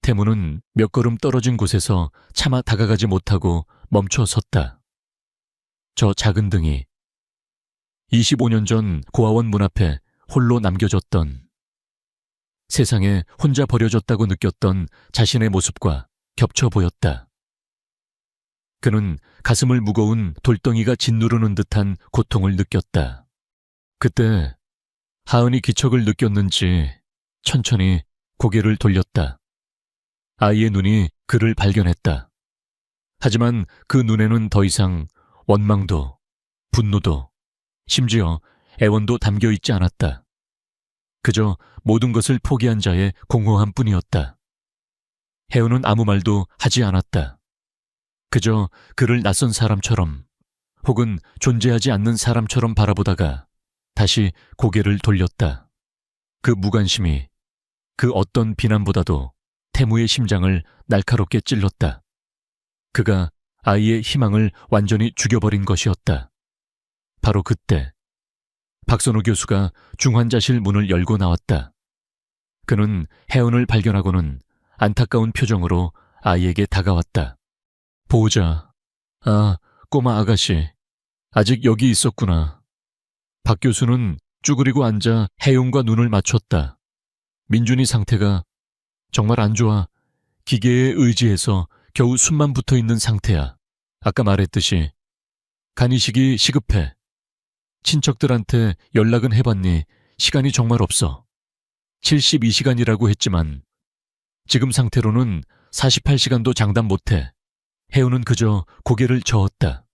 태무는 몇 걸음 떨어진 곳에서 차마 다가가지 못하고 멈춰 섰다. 저 작은 등이 25년 전 고아원 문 앞에 홀로 남겨졌던, 세상에 혼자 버려졌다고 느꼈던 자신의 모습과 겹쳐 보였다. 그는 가슴을 무거운 돌덩이가 짓누르는 듯한 고통을 느꼈다. 그때 하은이 기척을 느꼈는지 천천히 고개를 돌렸다. 아이의 눈이 그를 발견했다. 하지만 그 눈에는 더 이상 원망도, 분노도, 심지어 애원도 담겨 있지 않았다. 그저 모든 것을 포기한 자의 공허함 뿐이었다. 혜우는 아무 말도 하지 않았다. 그저 그를 낯선 사람처럼 혹은 존재하지 않는 사람처럼 바라보다가 다시 고개를 돌렸다. 그 무관심이 그 어떤 비난보다도 태무의 심장을 날카롭게 찔렀다. 그가 아이의 희망을 완전히 죽여버린 것이었다. 바로 그때 박선우 교수가 중환자실 문을 열고 나왔다. 그는 혜은을 발견하고는 안타까운 표정으로 아이에게 다가왔다. 보호자, 꼬마 아가씨, 아직 여기 있었구나. 박 교수는 쭈그리고 앉아 혜윤과 눈을 맞췄다. 민준이 상태가 정말 안 좋아. 기계에 의지해서 겨우 숨만 붙어 있는 상태야. 아까 말했듯이 간이식이 시급해. 친척들한테 연락은 해봤니? 시간이 정말 없어. 72시간이라고 했지만 지금 상태로는 48시간도 장담 못해. 혜우는 그저 고개를 저었다.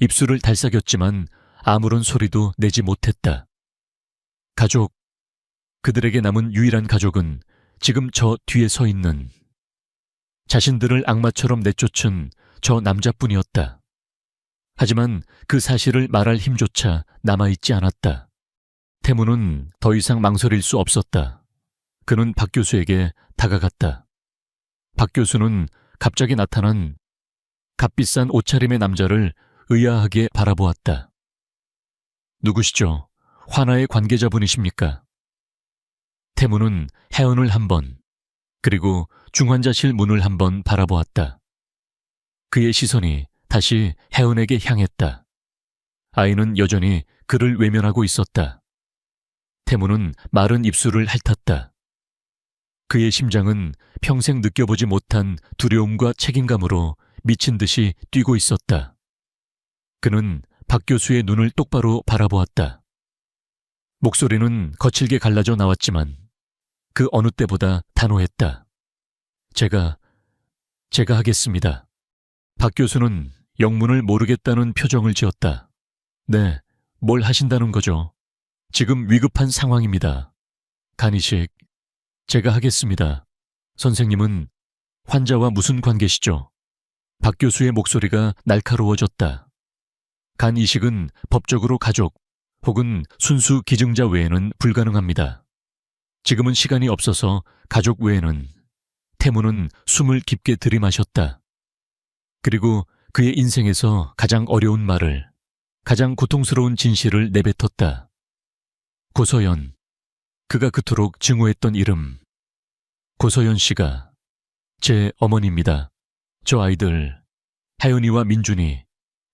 입술을 달싹였지만 아무런 소리도 내지 못했다. 가족, 그들에게 남은 유일한 가족은 지금 저 뒤에 서 있는, 자신들을 악마처럼 내쫓은 저 남자뿐이었다. 하지만 그 사실을 말할 힘조차 남아있지 않았다. 태무는 더 이상 망설일 수 없었다. 그는 박 교수에게 다가갔다. 박 교수는 갑자기 나타난 값비싼 옷차림의 남자를 의아하게 바라보았다. 누구시죠? 환아의 관계자분이십니까? 태무는 혜은을 한 번, 그리고 중환자실 문을 한 번 바라보았다. 그의 시선이 다시 혜은에게 향했다. 아이는 여전히 그를 외면하고 있었다. 태무는 마른 입술을 핥았다. 그의 심장은 평생 느껴보지 못한 두려움과 책임감으로 미친 듯이 뛰고 있었다. 그는 박 교수의 눈을 똑바로 바라보았다. 목소리는 거칠게 갈라져 나왔지만 그 어느 때보다 단호했다. 제가 하겠습니다. 박 교수는 영문을 모르겠다는 표정을 지었다. 네, 뭘 하신다는 거죠? 지금 위급한 상황입니다. 간이식, 제가 하겠습니다. 선생님은 환자와 무슨 관계시죠? 박 교수의 목소리가 날카로워졌다. 간 이식은 법적으로 가족 혹은 순수 기증자 외에는 불가능합니다. 지금은 시간이 없어서 가족 외에는. 태무는 숨을 깊게 들이마셨다. 그리고 그의 인생에서 가장 어려운 말을, 가장 고통스러운 진실을 내뱉었다. 고서연, 그가 그토록 증오했던 이름. 고서연 씨가 제 어머니입니다. 저 아이들, 하윤이와 민준이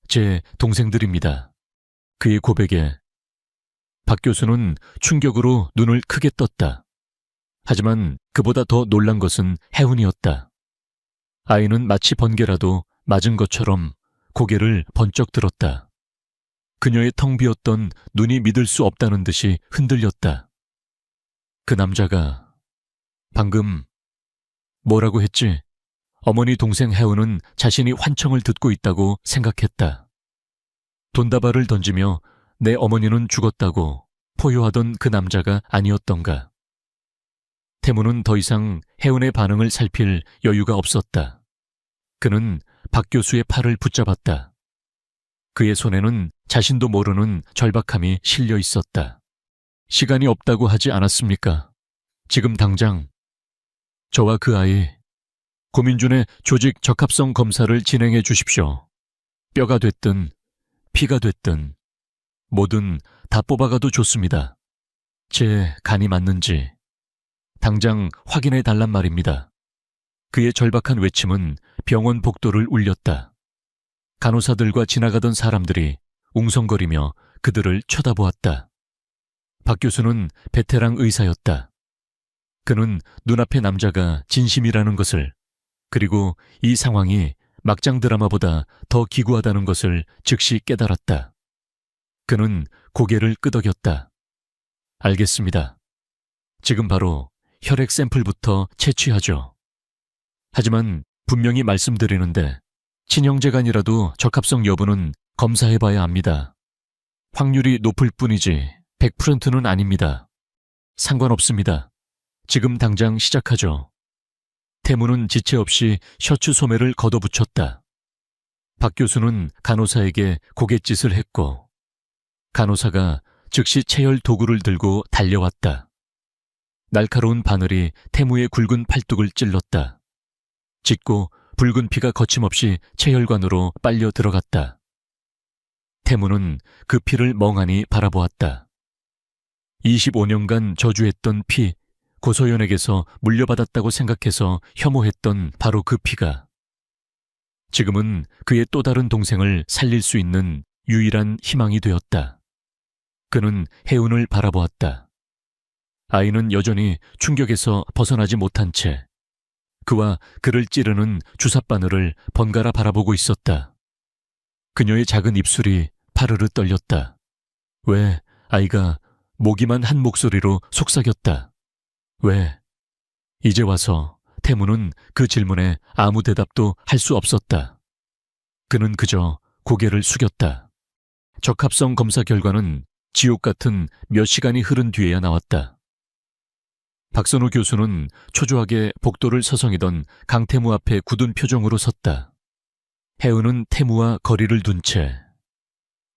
제 동생들입니다. 그의 고백에 박 교수는 충격으로 눈을 크게 떴다. 하지만 그보다 더 놀란 것은 혜훈이었다. 아이는 마치 번개라도 맞은 것처럼 고개를 번쩍 들었다. 그녀의 텅 비었던 눈이 믿을 수 없다는 듯이 흔들렸다. 그 남자가 방금 뭐라고 했지? 어머니 동생 혜훈은 자신이 환청을 듣고 있다고 생각했다. 돈다발을 던지며 내 어머니는 죽었다고 포효하던 그 남자가 아니었던가. 태무는 더 이상 혜훈의 반응을 살필 여유가 없었다. 그는 박 교수의 팔을 붙잡았다. 그의 손에는 자신도 모르는 절박함이 실려 있었다. 시간이 없다고 하지 않았습니까? 지금 당장 저와 그 아이, 고민준의 조직 적합성 검사를 진행해 주십시오. 뼈가 됐든 피가 됐든 뭐든 다 뽑아가도 좋습니다. 제 간이 맞는지 당장 확인해 달란 말입니다. 그의 절박한 외침은 병원 복도를 울렸다. 간호사들과 지나가던 사람들이 웅성거리며 그들을 쳐다보았다. 박 교수는 베테랑 의사였다. 그는 눈앞의 남자가 진심이라는 것을, 그리고 이 상황이 막장 드라마보다 더 기구하다는 것을 즉시 깨달았다. 그는 고개를 끄덕였다. 알겠습니다. 지금 바로 혈액 샘플부터 채취하죠. 하지만 분명히 말씀드리는데 친형제간이라도 적합성 여부는 검사해봐야 합니다. 확률이 높을 뿐이지 100%는 아닙니다. 상관없습니다. 지금 당장 시작하죠. 태무는 지체 없이 셔츠 소매를 걷어붙였다. 박 교수는 간호사에게 고갯짓을 했고 간호사가 즉시 체열 도구를 들고 달려왔다. 날카로운 바늘이 태무의 굵은 팔뚝을 찔렀다. 짙고 붉은 피가 거침없이 체혈관으로 빨려 들어갔다. 태무는 그 피를 멍하니 바라보았다. 25년간 저주했던 피, 고소연에게서 물려받았다고 생각해서 혐오했던 바로 그 피가 지금은 그의 또 다른 동생을 살릴 수 있는 유일한 희망이 되었다. 그는 혜운을 바라보았다. 아이는 여전히 충격에서 벗어나지 못한 채 그와 그를 찌르는 주삿바늘을 번갈아 바라보고 있었다. 그녀의 작은 입술이 파르르 떨렸다. 왜 아이가 모기만 한 목소리로 속삭였다. 왜? 이제 와서 태무는 그 질문에 아무 대답도 할 수 없었다. 그는 그저 고개를 숙였다. 적합성 검사 결과는 지옥 같은 몇 시간이 흐른 뒤에야 나왔다. 박선우 교수는 초조하게 복도를 서성이던 강태무 앞에 굳은 표정으로 섰다. 혜은은 태무와 거리를 둔 채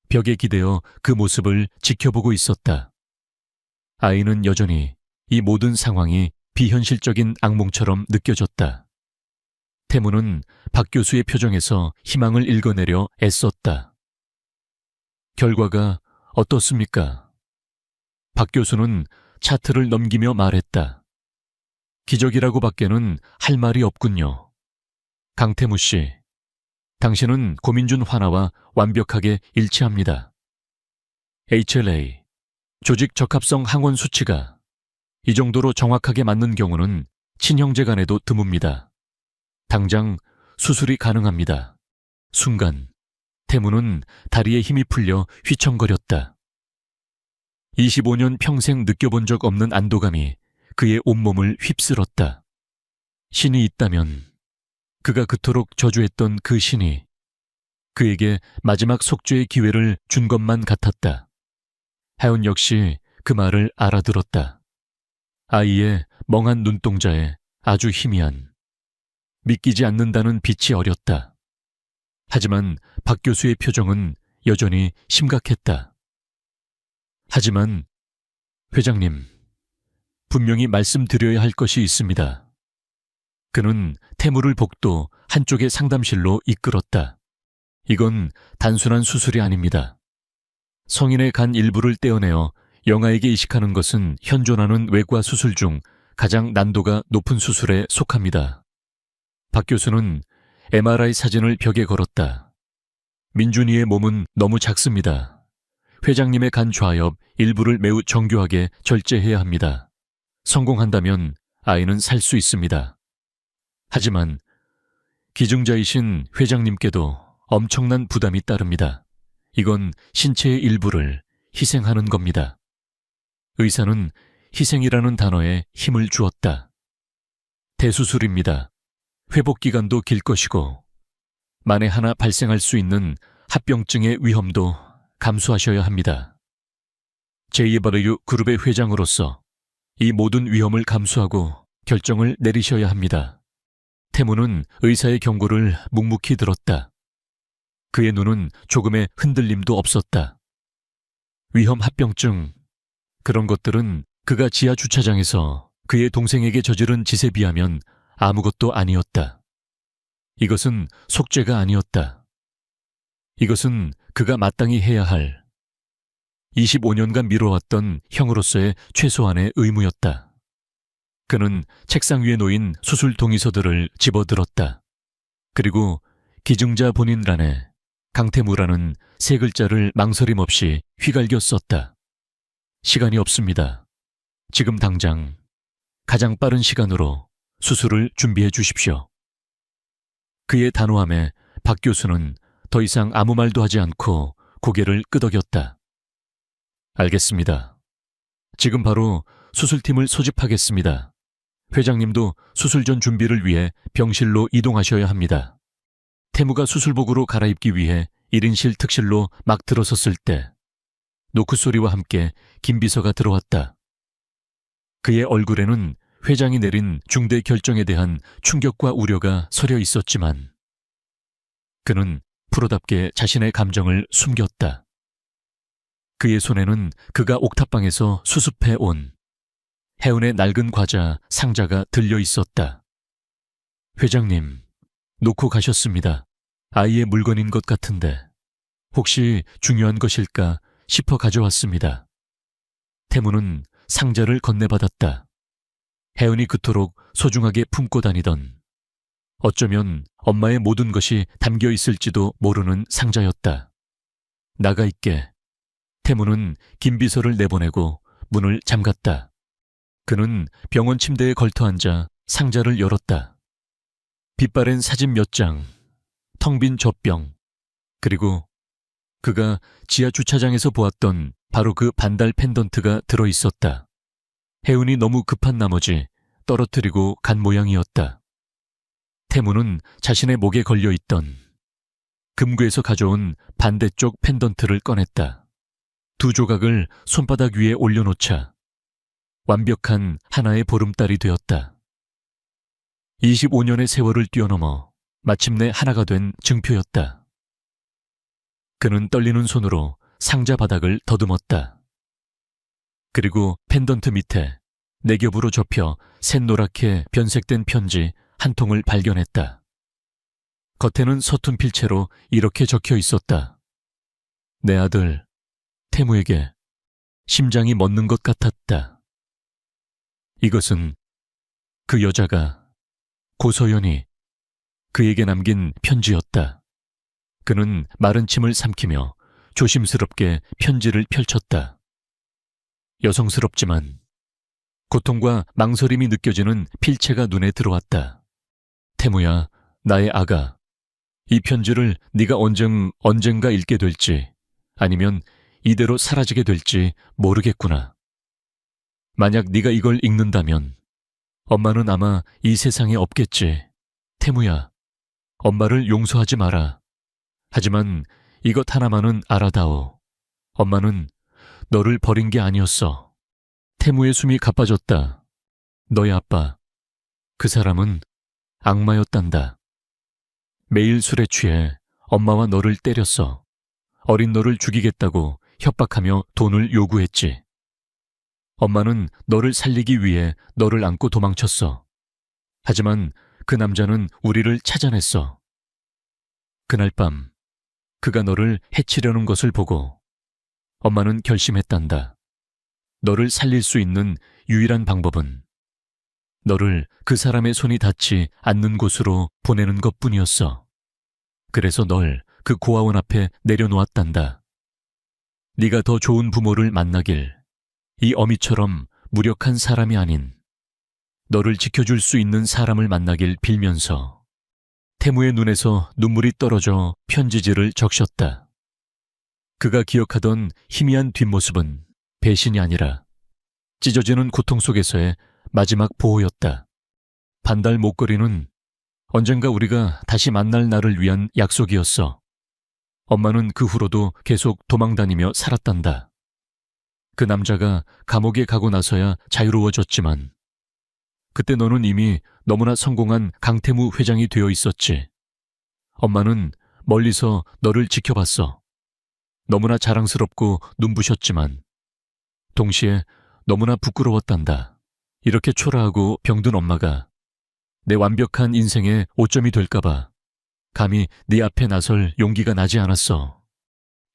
벽에 기대어 그 모습을 지켜보고 있었다. 아이는 여전히 이 모든 상황이 비현실적인 악몽처럼 느껴졌다. 태무는 박 교수의 표정에서 희망을 읽어내려 애썼다. 결과가 어떻습니까? 박 교수는 차트를 넘기며 말했다. 기적이라고 밖에는 할 말이 없군요. 강태무 씨, 당신은 고민준 환아와 완벽하게 일치합니다. HLA, 조직 적합성 항원 수치가 이 정도로 정확하게 맞는 경우는 친형제 간에도 드뭅니다. 당장 수술이 가능합니다. 순간 태무는 다리에 힘이 풀려 휘청거렸다. 25년 평생 느껴본 적 없는 안도감이 그의 온몸을 휩쓸었다. 신이 있다면 그가 그토록 저주했던 그 신이 그에게 마지막 속죄의 기회를 준 것만 같았다. 하윤 역시 그 말을 알아들었다. 아이의 멍한 눈동자에 아주 희미한, 믿기지 않는다는 빛이 어렸다. 하지만 박 교수의 표정은 여전히 심각했다. 하지만 회장님, 분명히 말씀드려야 할 것이 있습니다. 그는 태무를 복도 한쪽의 상담실로 이끌었다. 이건 단순한 수술이 아닙니다. 성인의 간 일부를 떼어내어 영아에게 이식하는 것은 현존하는 외과 수술 중 가장 난도가 높은 수술에 속합니다. 박 교수는 MRI 사진을 벽에 걸었다. 민준이의 몸은 너무 작습니다. 회장님의 간 좌엽 일부를 매우 정교하게 절제해야 합니다. 성공한다면 아이는 살 수 있습니다. 하지만 기증자이신 회장님께도 엄청난 부담이 따릅니다. 이건 신체의 일부를 희생하는 겁니다. 의사는 희생이라는 단어에 힘을 주었다. 대수술입니다. 회복 기간도 길 것이고 만에 하나 발생할 수 있는 합병증의 위험도 감수하셔야 합니다. JW 그룹의 회장으로서 이 모든 위험을 감수하고 결정을 내리셔야 합니다. 태무는 의사의 경고를 묵묵히 들었다. 그의 눈은 조금의 흔들림도 없었다. 위험 합병증, 그런 것들은 그가 지하 주차장에서 그의 동생에게 저지른 짓에 비하면 아무것도 아니었다. 이것은 속죄가 아니었다. 이것은 그가 마땅히 해야 할 25년간 미뤄왔던 형으로서의 최소한의 의무였다. 그는 책상 위에 놓인 수술 동의서들을 집어들었다. 그리고 기증자 본인란에 강태무라는 세 글자를 망설임 없이 휘갈겨 썼다. 시간이 없습니다. 지금 당장 가장 빠른 시간으로 수술을 준비해 주십시오. 그의 단호함에 박 교수는 더 이상 아무 말도 하지 않고 고개를 끄덕였다. 알겠습니다. 지금 바로 수술팀을 소집하겠습니다. 회장님도 수술 전 준비를 위해 병실로 이동하셔야 합니다. 태무가 수술복으로 갈아입기 위해 1인실 특실로 막 들어섰을 때 노크 소리와 함께 김 비서가 들어왔다. 그의 얼굴에는 회장이 내린 중대 결정에 대한 충격과 우려가 서려 있었지만 그는 프로답게 자신의 감정을 숨겼다. 그의 손에는 그가 옥탑방에서 수습해 온 해운의 낡은 과자 상자가 들려 있었다. 회장님, 놓고 가셨습니다. 아이의 물건인 것 같은데 혹시 중요한 것일까 싶어 가져왔습니다. 태무는 상자를 건네받았다. 혜은이 그토록 소중하게 품고 다니던 어쩌면 엄마의 모든 것이 담겨 있을지도 모르는 상자였다. 나가 있게. 태무는 김 비서를 내보내고 문을 잠갔다. 그는 병원 침대에 걸터앉아 상자를 열었다. 빛바랜 사진 몇 장, 텅 빈 젖병, 그리고 그가 지하 주차장에서 보았던 바로 그 반달 펜던트가 들어있었다. 혜은이 너무 급한 나머지 떨어뜨리고 간 모양이었다. 태무는 자신의 목에 걸려있던 금괴에서 가져온 반대쪽 펜던트를 꺼냈다. 두 조각을 손바닥 위에 올려놓자 완벽한 하나의 보름달이 되었다. 25년의 세월을 뛰어넘어 마침내 하나가 된 증표였다. 그는 떨리는 손으로 상자 바닥을 더듬었다. 그리고 펜던트 밑에 네 겹으로 접혀 샛노랗게 변색된 편지 한 통을 발견했다. 겉에는 서툰 필체로 이렇게 적혀 있었다. 내 아들 태무에게 심장이 멎는 것 같았다. 이것은 그 여자가, 고서연이 그에게 남긴 편지였다. 그는 마른 침을 삼키며 조심스럽게 편지를 펼쳤다. 여성스럽지만 고통과 망설임이 느껴지는 필체가 눈에 들어왔다. 태무야, 나의 아가. 이 편지를 네가 언젠가 읽게 될지 아니면 이대로 사라지게 될지 모르겠구나. 만약 네가 이걸 읽는다면 엄마는 아마 이 세상에 없겠지. 태무야, 엄마를 용서하지 마라. 하지만 이것 하나만은 알아다오. 엄마는 너를 버린 게 아니었어. 태무의 숨이 가빠졌다. 너의 아빠, 그 사람은 악마였단다. 매일 술에 취해 엄마와 너를 때렸어. 어린 너를 죽이겠다고 협박하며 돈을 요구했지. 엄마는 너를 살리기 위해 너를 안고 도망쳤어. 하지만 그 남자는 우리를 찾아냈어. 그날 밤 그가 너를 해치려는 것을 보고 엄마는 결심했단다. 너를 살릴 수 있는 유일한 방법은 너를 그 사람의 손이 닿지 않는 곳으로 보내는 것뿐이었어. 그래서 널 그 고아원 앞에 내려놓았단다. 네가 더 좋은 부모를 만나길, 이 어미처럼 무력한 사람이 아닌 너를 지켜줄 수 있는 사람을 만나길 빌면서 태무의 눈에서 눈물이 떨어져 편지지를 적셨다. 그가 기억하던 희미한 뒷모습은 배신이 아니라 찢어지는 고통 속에서의 마지막 보호였다. 반달 목걸이는 언젠가 우리가 다시 만날 날을 위한 약속이었어. 엄마는 그 후로도 계속 도망다니며 살았단다. 그 남자가 감옥에 가고 나서야 자유로워졌지만 그때 너는 이미 너무나 성공한 강태무 회장이 되어 있었지. 엄마는 멀리서 너를 지켜봤어. 너무나 자랑스럽고 눈부셨지만 동시에 너무나 부끄러웠단다. 이렇게 초라하고 병든 엄마가 내 완벽한 인생의 오점이 될까봐 감히 네 앞에 나설 용기가 나지 않았어.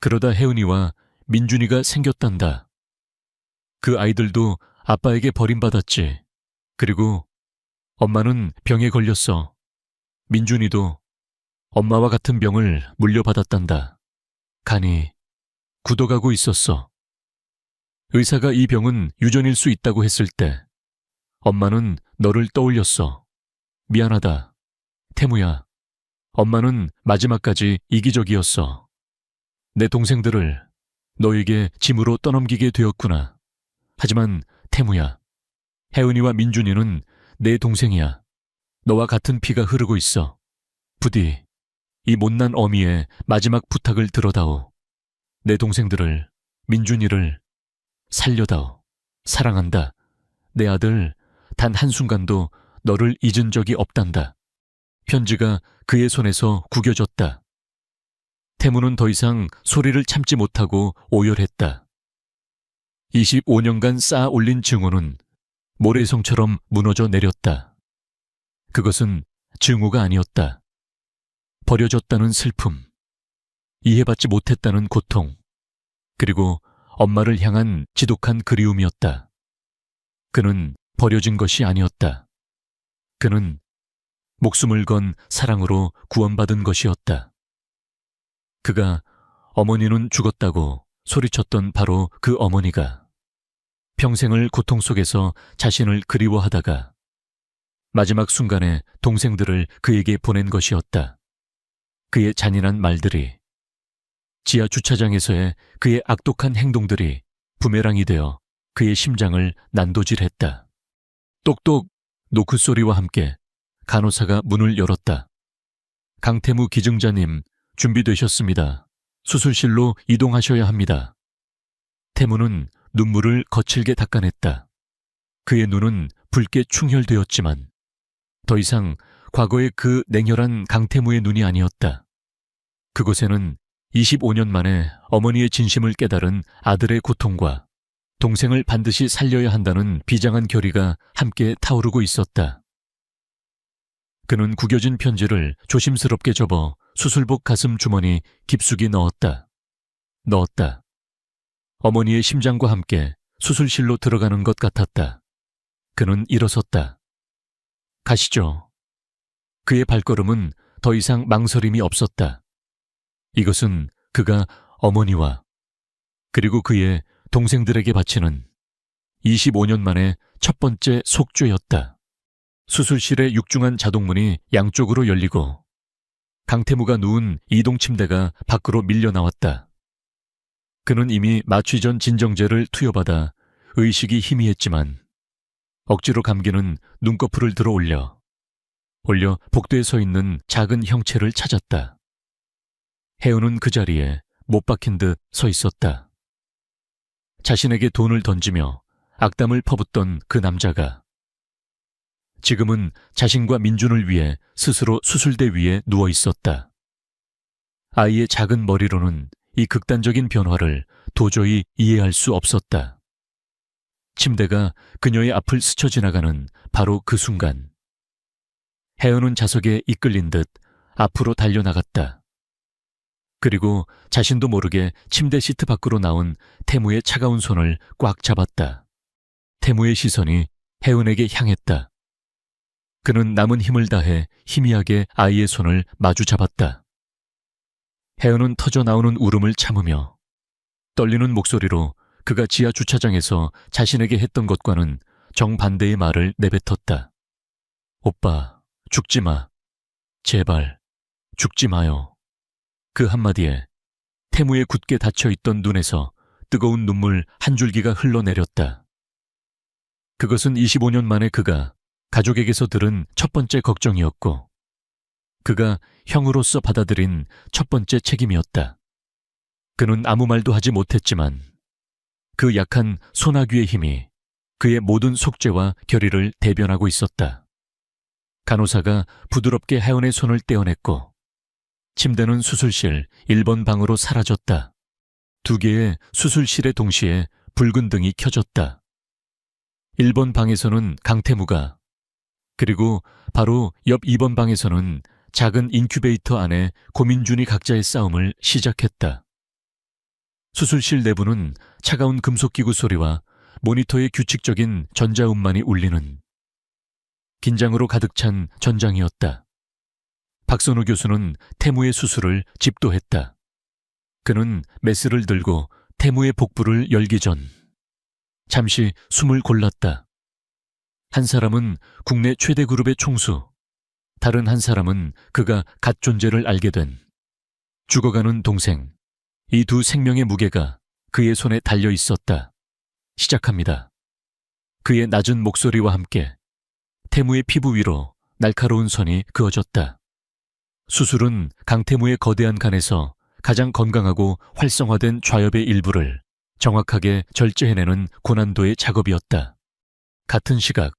그러다 혜은이와 민준이가 생겼단다. 그 아이들도 아빠에게 버림받았지. 그리고 엄마는 병에 걸렸어. 민준이도 엄마와 같은 병을 물려받았단다. 간이 굳어가고 있었어. 의사가 이 병은 유전일 수 있다고 했을 때 엄마는 너를 떠올렸어. 미안하다. 태무야. 엄마는 마지막까지 이기적이었어. 내 동생들을 너에게 짐으로 떠넘기게 되었구나. 하지만 태무야. 혜은이와 민준이는 내 동생이야. 너와 같은 피가 흐르고 있어. 부디 이 못난 어미의 마지막 부탁을 들어다오. 내 동생들을, 민준이를 살려다오. 사랑한다. 내 아들 단 한순간도 너를 잊은 적이 없단다. 편지가 그의 손에서 구겨졌다. 태무는 더 이상 소리를 참지 못하고 오열했다. 25년간 쌓아 올린 증오는 모래성처럼 무너져 내렸다. 그것은 증오가 아니었다. 버려졌다는 슬픔, 이해받지 못했다는 고통, 그리고 엄마를 향한 지독한 그리움이었다. 그는 버려진 것이 아니었다. 그는 목숨을 건 사랑으로 구원받은 것이었다. 그가 어머니는 죽었다고 소리쳤던 바로 그 어머니가 평생을 고통 속에서 자신을 그리워하다가 마지막 순간에 동생들을 그에게 보낸 것이었다. 그의 잔인한 말들이, 지하 주차장에서의 그의 악독한 행동들이 부메랑이 되어 그의 심장을 난도질했다. 똑똑 노크 소리와 함께 간호사가 문을 열었다. 강태무 기증자님, 준비되셨습니다. 수술실로 이동하셔야 합니다. 태무는 눈물을 거칠게 닦아냈다. 그의 눈은 붉게 충혈되었지만 더 이상 과거의 그 냉혈한 강태무의 눈이 아니었다. 그곳에는 25년 만에 어머니의 진심을 깨달은 아들의 고통과 동생을 반드시 살려야 한다는 비장한 결의가 함께 타오르고 있었다. 그는 구겨진 편지를 조심스럽게 접어 수술복 가슴 주머니 깊숙이 넣었다. 어머니의 심장과 함께 수술실로 들어가는 것 같았다. 그는 일어섰다. 가시죠. 그의 발걸음은 더 이상 망설임이 없었다. 이것은 그가 어머니와 그리고 그의 동생들에게 바치는 25년 만에 첫 번째 속죄였다. 수술실의 육중한 자동문이 양쪽으로 열리고 강태무가 누운 이동 침대가 밖으로 밀려 나왔다. 그는 이미 마취 전 진정제를 투여받아 의식이 희미했지만 억지로 감기는 눈꺼풀을 들어 올려 복도에 서 있는 작은 형체를 찾았다. 혜은은 그 자리에 못 박힌 듯 서 있었다. 자신에게 돈을 던지며 악담을 퍼붓던 그 남자가 지금은 자신과 민준을 위해 스스로 수술대 위에 누워 있었다. 아이의 작은 머리로는 이 극단적인 변화를 도저히 이해할 수 없었다. 침대가 그녀의 앞을 스쳐 지나가는 바로 그 순간, 혜은은 자석에 이끌린 듯 앞으로 달려나갔다. 그리고 자신도 모르게 침대 시트 밖으로 나온 태무의 차가운 손을 꽉 잡았다. 태무의 시선이 혜은에게 향했다. 그는 남은 힘을 다해 희미하게 아이의 손을 마주 잡았다. 혜은은 터져 나오는 울음을 참으며 떨리는 목소리로 그가 지하 주차장에서 자신에게 했던 것과는 정반대의 말을 내뱉었다. 오빠, 죽지 마. 제발, 죽지 마요. 그 한마디에 태무의 굳게 닫혀있던 눈에서 뜨거운 눈물 한 줄기가 흘러내렸다. 그것은 25년 만에 그가 가족에게서 들은 첫 번째 걱정이었고, 그가 형으로서 받아들인 첫 번째 책임이었다. 그는 아무 말도 하지 못했지만 그 약한 소나귀의 힘이 그의 모든 속죄와 결의를 대변하고 있었다. 간호사가 부드럽게 혜은의 손을 떼어냈고 침대는 수술실 1번 방으로 사라졌다. 2개의 수술실에 동시에 붉은 등이 켜졌다. 1번 방에서는 강태무가, 그리고 바로 옆 2번 방에서는 작은 인큐베이터 안에 고민준이 각자의 싸움을 시작했다. 수술실 내부는 차가운 금속기구 소리와 모니터의 규칙적인 전자음만이 울리는 긴장으로 가득 찬 전장이었다. 박선우 교수는 태무의 수술을 집도했다. 그는 메스를 들고 태무의 복부를 열기 전 잠시 숨을 골랐다. 한 사람은 국내 최대 그룹의 총수, 다른 한 사람은 그가 갓 존재를 알게 된 죽어가는 동생. 이 두 생명의 무게가 그의 손에 달려 있었다. 시작합니다. 그의 낮은 목소리와 함께 태무의 피부 위로 날카로운 선이 그어졌다. 수술은 강태무의 거대한 간에서 가장 건강하고 활성화된 좌엽의 일부를 정확하게 절제해내는 고난도의 작업이었다. 같은 시각,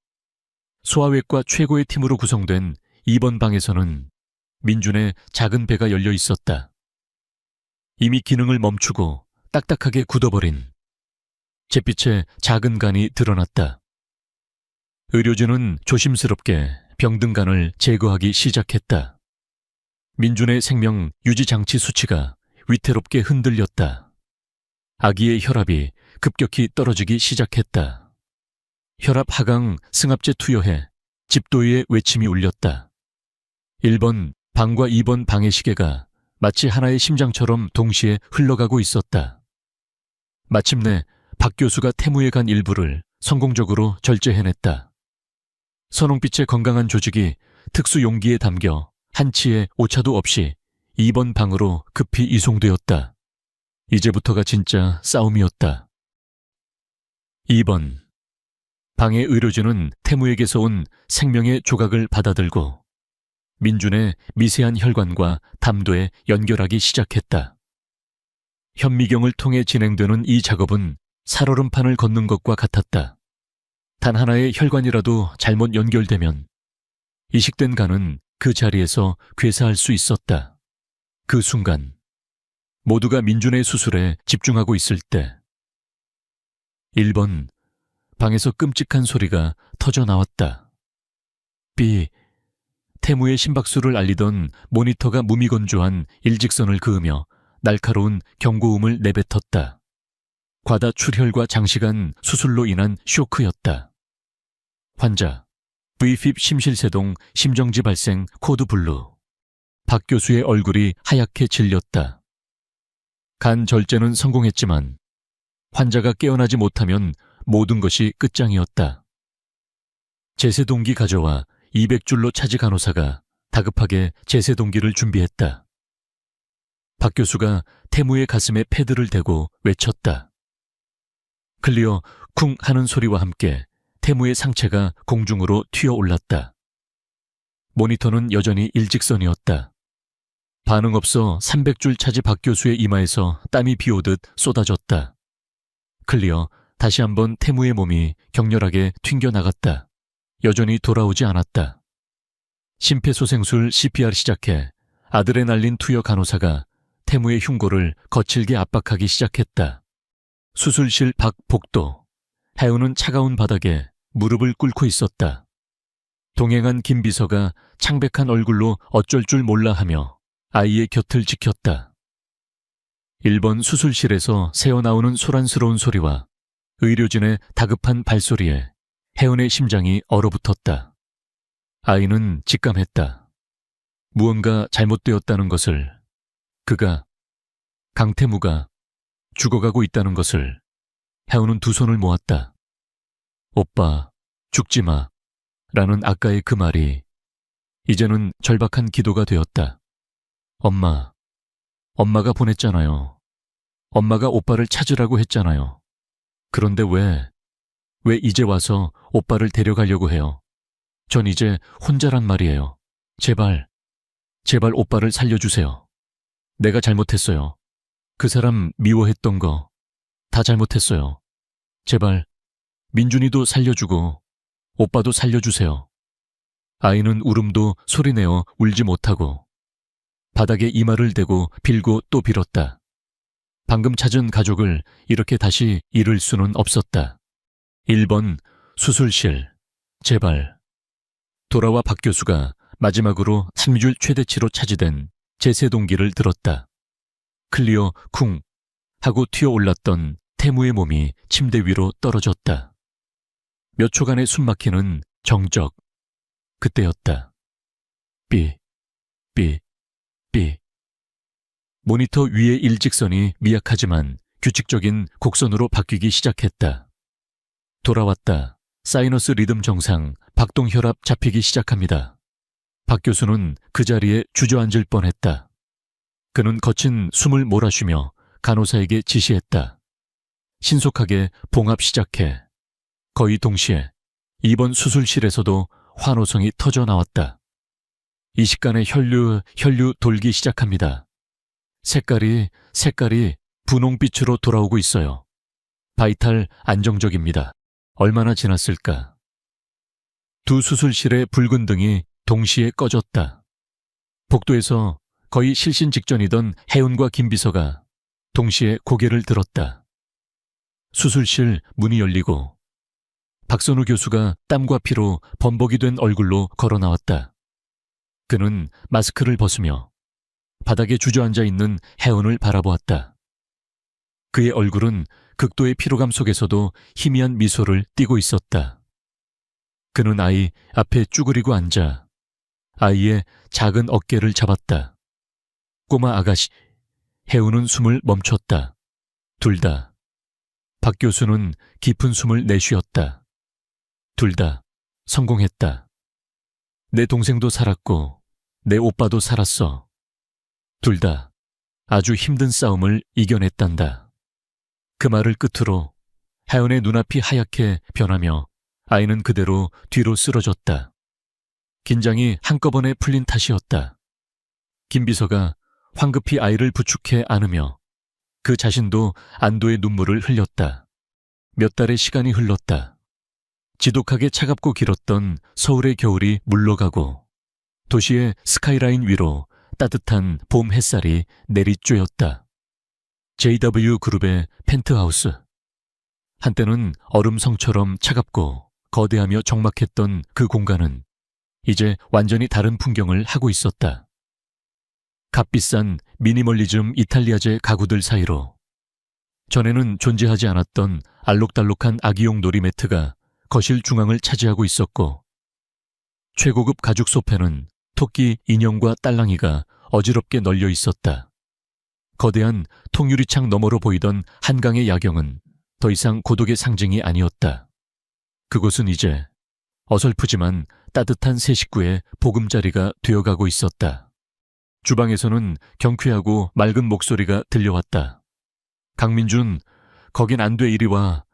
소아외과 최고의 팀으로 구성된 2번 방에서는 민준의 작은 배가 열려 있었다. 이미 기능을 멈추고 딱딱하게 굳어버린 잿빛의 작은 간이 드러났다. 의료진은 조심스럽게 병든간을 제거하기 시작했다. 민준의 생명 유지 장치 수치가 위태롭게 흔들렸다. 아기의 혈압이 급격히 떨어지기 시작했다. 혈압 하강 승합제 투여해 집도의의 외침이 울렸다. 1번 방과 2번 방의 시계가 마치 하나의 심장처럼 동시에 흘러가고 있었다. 마침내 박 교수가 태무의 간 일부를 성공적으로 절제해냈다. 선홍빛의 건강한 조직이 특수 용기에 담겨 한치의 오차도 없이 2번 방으로 급히 이송되었다. 이제부터가 진짜 싸움이었다. 2번 방의 의료진은 태무에게서 온 생명의 조각을 받아들고 민준의 미세한 혈관과 담도에 연결하기 시작했다. 현미경을 통해 진행되는 이 작업은 살얼음판을 걷는 것과 같았다. 단 하나의 혈관이라도 잘못 연결되면 이식된 간은 그 자리에서 괴사할 수 있었다. 그 순간 모두가 민준의 수술에 집중하고 있을 때 1번 방에서 끔찍한 소리가 터져 나왔다. 태무의 심박수를 알리던 모니터가 무미건조한 일직선을 그으며 날카로운 경고음을 내뱉었다. 과다 출혈과 장시간 수술로 인한 쇼크였다. 환자 Vfib 심실세동 심정지 발생 코드 블루. 박 교수의 얼굴이 하얗게 질렸다. 간 절제는 성공했지만 환자가 깨어나지 못하면 모든 것이 끝장이었다. 제세동기 가져와 200줄로 차지 간호사가 다급하게 제세동기를 준비했다. 박 교수가 태무의 가슴에 패드를 대고 외쳤다. 클리어 쿵 하는 소리와 함께 태무의 상체가 공중으로 튀어올랐다. 모니터는 여전히 일직선이었다. 반응 없어 300줄 차지 박 교수의 이마에서 땀이 비오듯 쏟아졌다. 클리어, 다시 한번 태무의 몸이 격렬하게 튕겨나갔다. 여전히 돌아오지 않았다. 심폐소생술 CPR 시작해 아드레날린 투여 간호사가 태무의 흉골을 거칠게 압박하기 시작했다. 수술실 밖 복도. 해운은 차가운 바닥에 무릎을 꿇고 있었다. 동행한 김 비서가 창백한 얼굴로 어쩔 줄 몰라 하며 아이의 곁을 지켰다. 1번 수술실에서 새어나오는 소란스러운 소리와 의료진의 다급한 발소리에 혜은의 심장이 얼어붙었다. 아이는 직감했다. 무언가 잘못되었다는 것을, 강태무가 죽어가고 있다는 것을. 혜은은 두 손을 모았다. 오빠, 죽지 마. 라는 아까의 그 말이 이제는 절박한 기도가 되었다. 엄마가 보냈잖아요. 엄마가 오빠를 찾으라고 했잖아요. 그런데 왜 이제 와서 오빠를 데려가려고 해요? 전 이제 혼자란 말이에요. 제발 오빠를 살려주세요. 내가 잘못했어요. 그 사람 미워했던 거 다 잘못했어요. 제발 민준이도 살려주고 오빠도 살려주세요. 아이는 울음도 소리내어 울지 못하고 바닥에 이마를 대고 빌고 또 빌었다. 방금 찾은 가족을 이렇게 다시 잃을 수는 없었다. 1번 수술실. 제발. 돌아와 박 교수가 마지막으로 3줄 최대치로 차지된 제세동기를 들었다. 클리어 쿵 하고 튀어올랐던 태무의 몸이 침대 위로 떨어졌다. 몇 초간의 숨막히는 정적. 그때였다. 삐. 모니터 위의 일직선이 미약하지만 규칙적인 곡선으로 바뀌기 시작했다. 돌아왔다. 사이너스 리듬 정상, 박동혈압 잡히기 시작합니다. 박 교수는 그 자리에 주저앉을 뻔했다. 그는 거친 숨을 몰아쉬며 간호사에게 지시했다. 신속하게 봉합 시작해. 거의 동시에 2번 수술실에서도 환호성이 터져 나왔다. 이 시간에 혈류 돌기 시작합니다. 색깔이 분홍빛으로 돌아오고 있어요. 바이탈 안정적입니다. 얼마나 지났을까? 두 수술실의 붉은 등이 동시에 꺼졌다. 복도에서 거의 실신 직전이던 혜은과 김 비서가 동시에 고개를 들었다. 수술실 문이 열리고 박선우 교수가 땀과 피로 범벅이 된 얼굴로 걸어 나왔다. 그는 마스크를 벗으며 바닥에 주저앉아 있는 혜은을 바라보았다. 그의 얼굴은 극도의 피로감 속에서도 희미한 미소를 띠고 있었다. 그는 아이 앞에 쭈그리고 앉아 아이의 작은 어깨를 잡았다. 꼬마 아가씨. 혜은은 숨을 멈췄다. 둘 다. 박 교수는 깊은 숨을 내쉬었다. 둘 다 성공했다. 내 동생도 살았고 내 오빠도 살았어. 둘 다 아주 힘든 싸움을 이겨냈단다. 그 말을 끝으로 혜은의 눈앞이 하얗게 변하며 아이는 그대로 뒤로 쓰러졌다. 긴장이 한꺼번에 풀린 탓이었다. 김 비서가 황급히 아이를 부축해 안으며 그 자신도 안도의 눈물을 흘렸다. 몇 달의 시간이 흘렀다. 지독하게 차갑고 길었던 서울의 겨울이 물러가고 도시의 스카이라인 위로 따뜻한 봄 햇살이 내리쬐었다. JW 그룹의 펜트하우스. 한때는 얼음성처럼 차갑고 거대하며 적막했던 그 공간은 이제 완전히 다른 풍경을 하고 있었다. 값비싼 미니멀리즘 이탈리아제 가구들 사이로 전에는 존재하지 않았던 알록달록한 아기용 놀이매트가 거실 중앙을 차지하고 있었고 최고급 가죽 소파는 토끼 인형과 딸랑이가 어지럽게 널려 있었다. 거대한 통유리창 너머로 보이던 한강의 야경은 더 이상 고독의 상징이 아니었다. 그곳은 이제 어설프지만 따뜻한 새 식구의 보금자리가 되어가고 있었다. 주방에서는 경쾌하고 맑은 목소리가 들려왔다. 강민준, 거긴 안 돼 이리 와.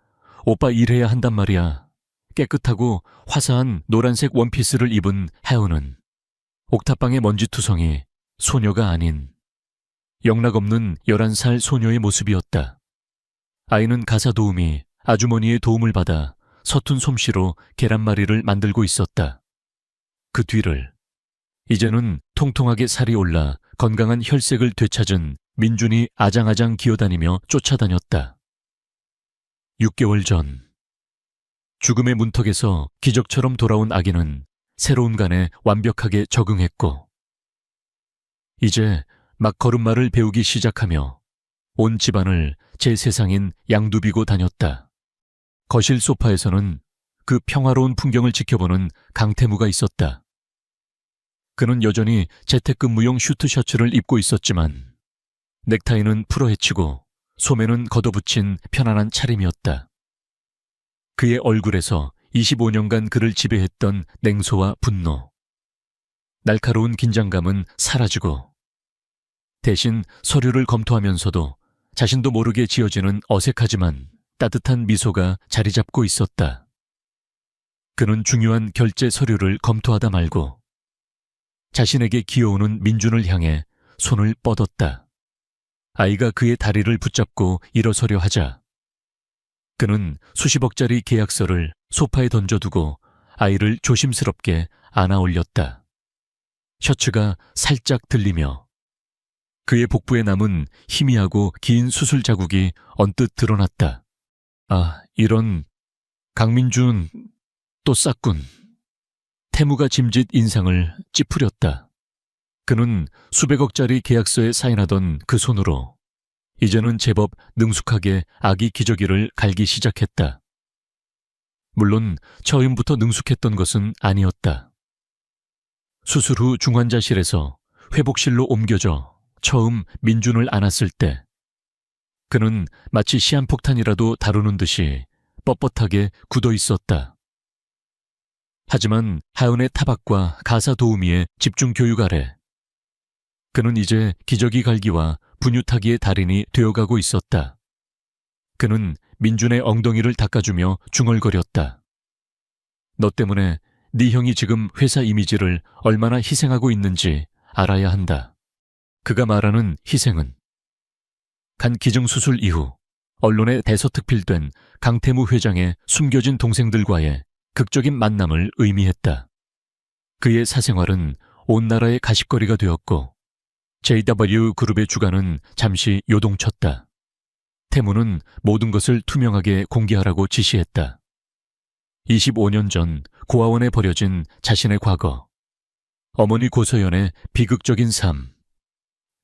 오빠 일해야 한단 말이야. 깨끗하고 화사한 노란색 원피스를 입은 혜은은 옥탑방의 먼지투성이 소녀가 아닌 영락없는 11살 소녀의 모습이었다. 아이는 가사 도우미 아주머니의 도움을 받아 서툰 솜씨로 계란말이를 만들고 있었다. 그 뒤를 이제는 통통하게 살이 올라 건강한 혈색을 되찾은 민준이 아장아장 기어다니며 쫓아다녔다. 6개월 전 죽음의 문턱에서 기적처럼 돌아온 아기는 새로운 간에 완벽하게 적응했고 이제 막 걸음마를 배우기 시작하며 온 집안을 제 세상인 양두비고 다녔다. 거실 소파에서는 그 평화로운 풍경을 지켜보는 강태무가 있었다. 그는 여전히 재택근무용 슈트 셔츠를 입고 있었지만 넥타이는 풀어헤치고 소매는 걷어붙인 편안한 차림이었다. 그의 얼굴에서 25년간 그를 지배했던 냉소와 분노, 날카로운 긴장감은 사라지고 대신 서류를 검토하면서도 자신도 모르게 지어지는 어색하지만 따뜻한 미소가 자리 잡고 있었다. 그는 중요한 결제 서류를 검토하다 말고 자신에게 기어오는 민준을 향해 손을 뻗었다. 아이가 그의 다리를 붙잡고 일어서려 하자 그는 수십억짜리 계약서를 소파에 던져두고 아이를 조심스럽게 안아 올렸다. 셔츠가 살짝 들리며 그의 복부에 남은 희미하고 긴 수술 자국이 언뜻 드러났다. 아, 이런... 강민준 또 쌌군. 태무가 짐짓 인상을 찌푸렸다. 그는 수백억짜리 계약서에 사인하던 그 손으로 이제는 제법 능숙하게 아기 기저귀를 갈기 시작했다. 물론 처음부터 능숙했던 것은 아니었다. 수술 후 중환자실에서 회복실로 옮겨져 처음 민준을 안았을 때 그는 마치 시한폭탄이라도 다루는 듯이 뻣뻣하게 굳어 있었다. 하지만 하은의 타박과 가사 도우미의 집중 교육 아래 그는 이제 기저귀 갈기와 분유 타기의 달인이 되어가고 있었다. 그는 민준의 엉덩이를 닦아주며 중얼거렸다. 너 때문에 네 형이 지금 회사 이미지를 얼마나 희생하고 있는지 알아야 한다. 그가 말하는 희생은 간 기증수술 이후 언론에 대서특필된 강태무 회장의 숨겨진 동생들과의 극적인 만남을 의미했다. 그의 사생활은 온 나라의 가십거리가 되었고 JW그룹의 주가는 잠시 요동쳤다. 태무는 모든 것을 투명하게 공개하라고 지시했다. 25년 전 고아원에 버려진 자신의 과거, 어머니 고서연의 비극적인 삶,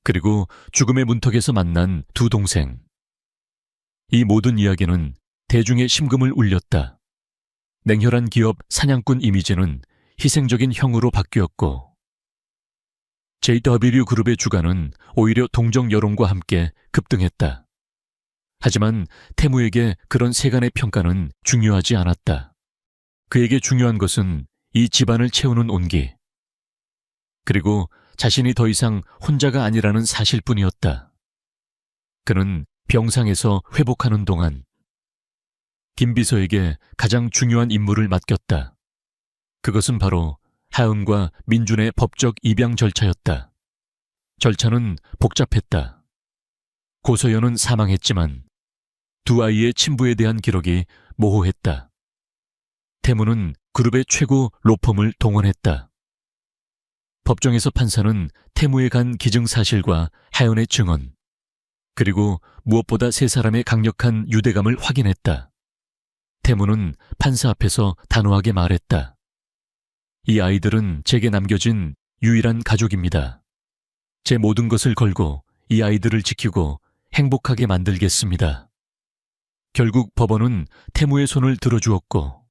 그리고 죽음의 문턱에서 만난 두 동생. 이 모든 이야기는 대중의 심금을 울렸다. 냉혈한 기업 사냥꾼 이미지는 희생적인 형으로 바뀌었고 JW그룹의 주가는 오히려 동정 여론과 함께 급등했다. 하지만 태무에게 그런 세간의 평가는 중요하지 않았다. 그에게 중요한 것은 이 집안을 채우는 온기, 그리고 자신이 더 이상 혼자가 아니라는 사실뿐이었다. 그는 병상에서 회복하는 동안 김 비서에게 가장 중요한 임무를 맡겼다. 그것은 바로 하은과 민준의 법적 입양 절차였다. 절차는 복잡했다. 고서연은 사망했지만 두 아이의 친부에 대한 기록이 모호했다. 태무는 그룹의 최고 로펌을 동원했다. 법정에서 판사는 태무에 간 기증 사실과 하연의 증언, 그리고 무엇보다 세 사람의 강력한 유대감을 확인했다. 태무는 판사 앞에서 단호하게 말했다. 이 아이들은 제게 남겨진 유일한 가족입니다. 제 모든 것을 걸고 이 아이들을 지키고 행복하게 만들겠습니다. 결국 법원은 태무의 손을 들어주었고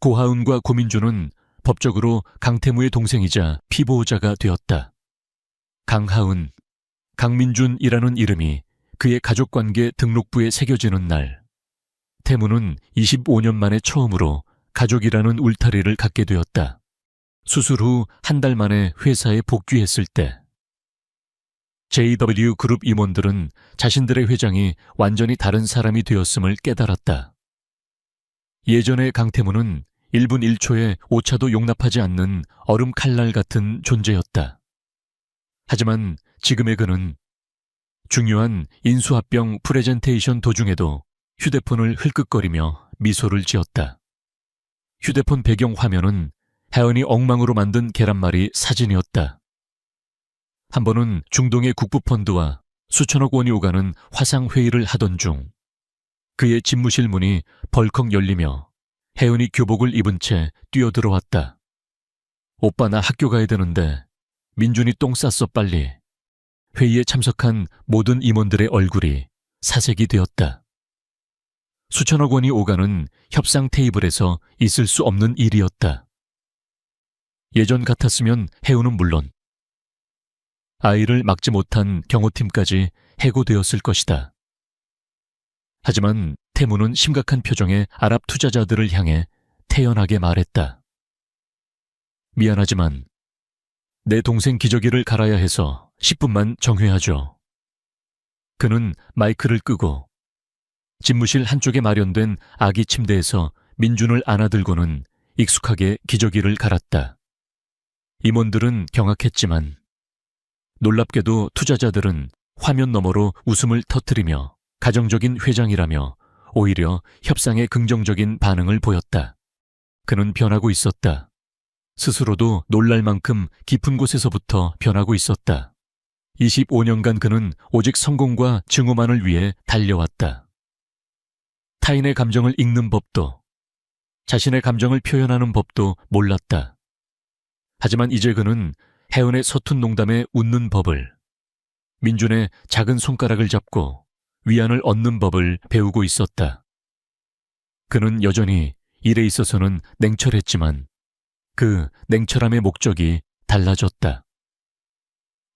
고하은과 고민주는 법적으로 강태무의 동생이자 피보호자가 되었다. 강하은, 강민준이라는 이름이 그의 가족관계 등록부에 새겨지는 날, 태무는 25년 만에 처음으로 가족이라는 울타리를 갖게 되었다. 수술 후 한 달 만에 회사에 복귀했을 때 JW그룹 임원들은 자신들의 회장이 완전히 다른 사람이 되었음을 깨달았다. 예전의 강태무는 1분 1초의 오차도 용납하지 않는 얼음 칼날 같은 존재였다. 하지만 지금의 그는 중요한 인수합병 프레젠테이션 도중에도 휴대폰을 흘끗거리며 미소를 지었다. 휴대폰 배경 화면은 혜은이 엉망으로 만든 계란말이 사진이었다. 한 번은 중동의 국부펀드와 수천억 원이 오가는 화상회의를 하던 중 그의 집무실 문이 벌컥 열리며 혜은이 교복을 입은 채 뛰어들어왔다. 오빠 나 학교 가야 되는데 민준이 똥 쌌어 빨리. 회의에 참석한 모든 임원들의 얼굴이 사색이 되었다. 수천억 원이 오가는 협상 테이블에서 있을 수 없는 일이었다. 예전 같았으면 혜우는 물론 아이를 막지 못한 경호팀까지 해고되었을 것이다. 하지만 태무는 심각한 표정의 아랍 투자자들을 향해 태연하게 말했다. 미안하지만 내 동생 기저귀를 갈아야 해서 10분만 정회하죠. 그는 마이크를 끄고 집무실 한쪽에 마련된 아기 침대에서 민준을 안아들고는 익숙하게 기저귀를 갈았다. 임원들은 경악했지만 놀랍게도 투자자들은 화면 너머로 웃음을 터뜨리며 가정적인 회장이라며 오히려 협상에 긍정적인 반응을 보였다. 그는 변하고 있었다. 스스로도 놀랄 만큼 깊은 곳에서부터 변하고 있었다. 25년간 그는 오직 성공과 증오만을 위해 달려왔다. 타인의 감정을 읽는 법도, 자신의 감정을 표현하는 법도 몰랐다. 하지만 이제 그는 혜은의 서툰 농담에 웃는 법을, 민준의 작은 손가락을 잡고 위안을 얻는 법을 배우고 있었다. 그는 여전히 일에 있어서는 냉철했지만 그 냉철함의 목적이 달라졌다.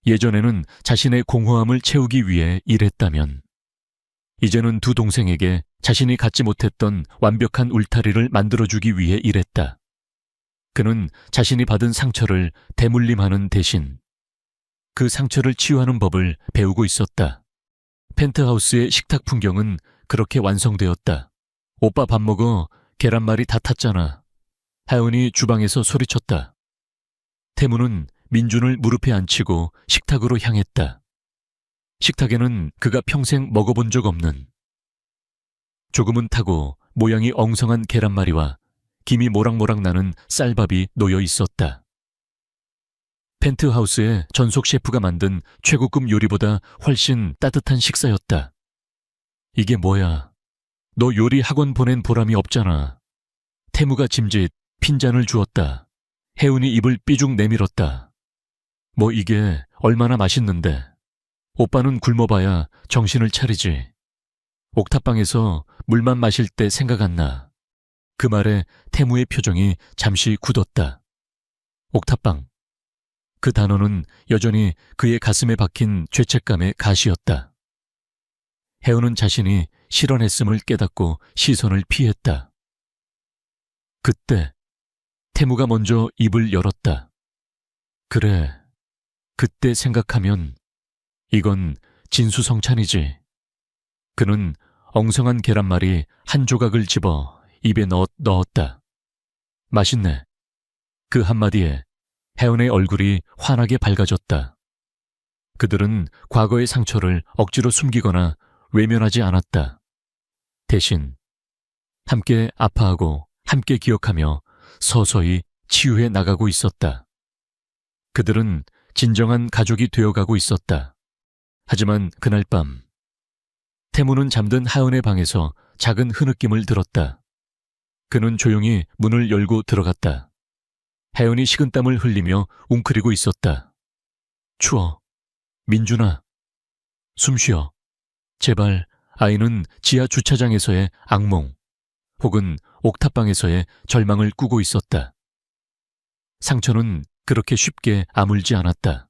예전에는 자신의 공허함을 채우기 위해 일했다면 이제는 두 동생에게 자신이 갖지 못했던 완벽한 울타리를 만들어주기 위해 일했다. 그는 자신이 받은 상처를 대물림하는 대신 그 상처를 치유하는 법을 배우고 있었다. 펜트하우스의 식탁 풍경은 그렇게 완성되었다. 오빠 밥 먹어. 계란말이 다 탔잖아. 하연이 주방에서 소리쳤다. 태무는 민준을 무릎에 앉히고 식탁으로 향했다. 식탁에는 그가 평생 먹어본 적 없는 조금은 타고 모양이 엉성한 계란말이와 김이 모락모락 나는 쌀밥이 놓여 있었다. 펜트하우스의 전속 셰프가 만든 최고급 요리보다 훨씬 따뜻한 식사였다. 이게 뭐야? 너 요리 학원 보낸 보람이 없잖아. 태무가 짐짓 핀잔을 주었다. 혜은이 입을 삐죽 내밀었다. 뭐 이게 얼마나 맛있는데. 오빠는 굶어봐야 정신을 차리지. 옥탑방에서 물만 마실 때 생각 안 나. 그 말에 태무의 표정이 잠시 굳었다. 옥탑방. 그 단어는 여전히 그의 가슴에 박힌 죄책감의 가시였다. 혜은은 자신이 실언했음을 깨닫고 시선을 피했다. 그때 태무가 먼저 입을 열었다. 그래, 그때 생각하면 이건 진수성찬이지. 그는 엉성한 계란말이 한 조각을 집어 입에 넣었다. 맛있네. 그 한마디에 혜은의 얼굴이 환하게 밝아졌다. 그들은 과거의 상처를 억지로 숨기거나 외면하지 않았다. 대신 함께 아파하고 함께 기억하며 서서히 치유해 나가고 있었다. 그들은 진정한 가족이 되어가고 있었다. 하지만 그날 밤 태무는 잠든 하은의 방에서 작은 흐느낌을 들었다. 그는 조용히 문을 열고 들어갔다. 혜은이 식은땀을 흘리며 웅크리고 있었다. 추워. 민준아. 숨 쉬어. 제발. 아이는 지하 주차장에서의 악몽 혹은 옥탑방에서의 절망을 꾸고 있었다. 상처는 그렇게 쉽게 아물지 않았다.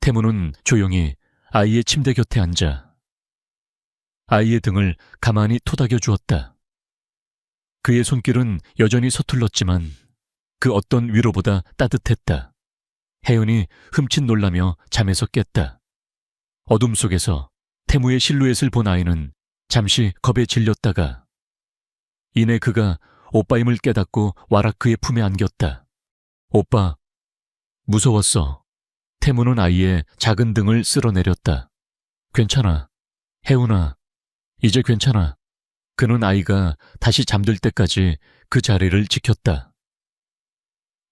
태무는 조용히 아이의 침대 곁에 앉아 아이의 등을 가만히 토닥여 주었다. 그의 손길은 여전히 서툴렀지만 그 어떤 위로보다 따뜻했다. 혜은이 흠칫 놀라며 잠에서 깼다. 어둠 속에서 태무의 실루엣을 본 아이는 잠시 겁에 질렸다가 이내 그가 오빠임을 깨닫고 와락 그의 품에 안겼다. 오빠, 무서웠어. 태무는 아이의 작은 등을 쓸어내렸다. 괜찮아. 혜은아, 이제 괜찮아. 그는 아이가 다시 잠들 때까지 그 자리를 지켰다.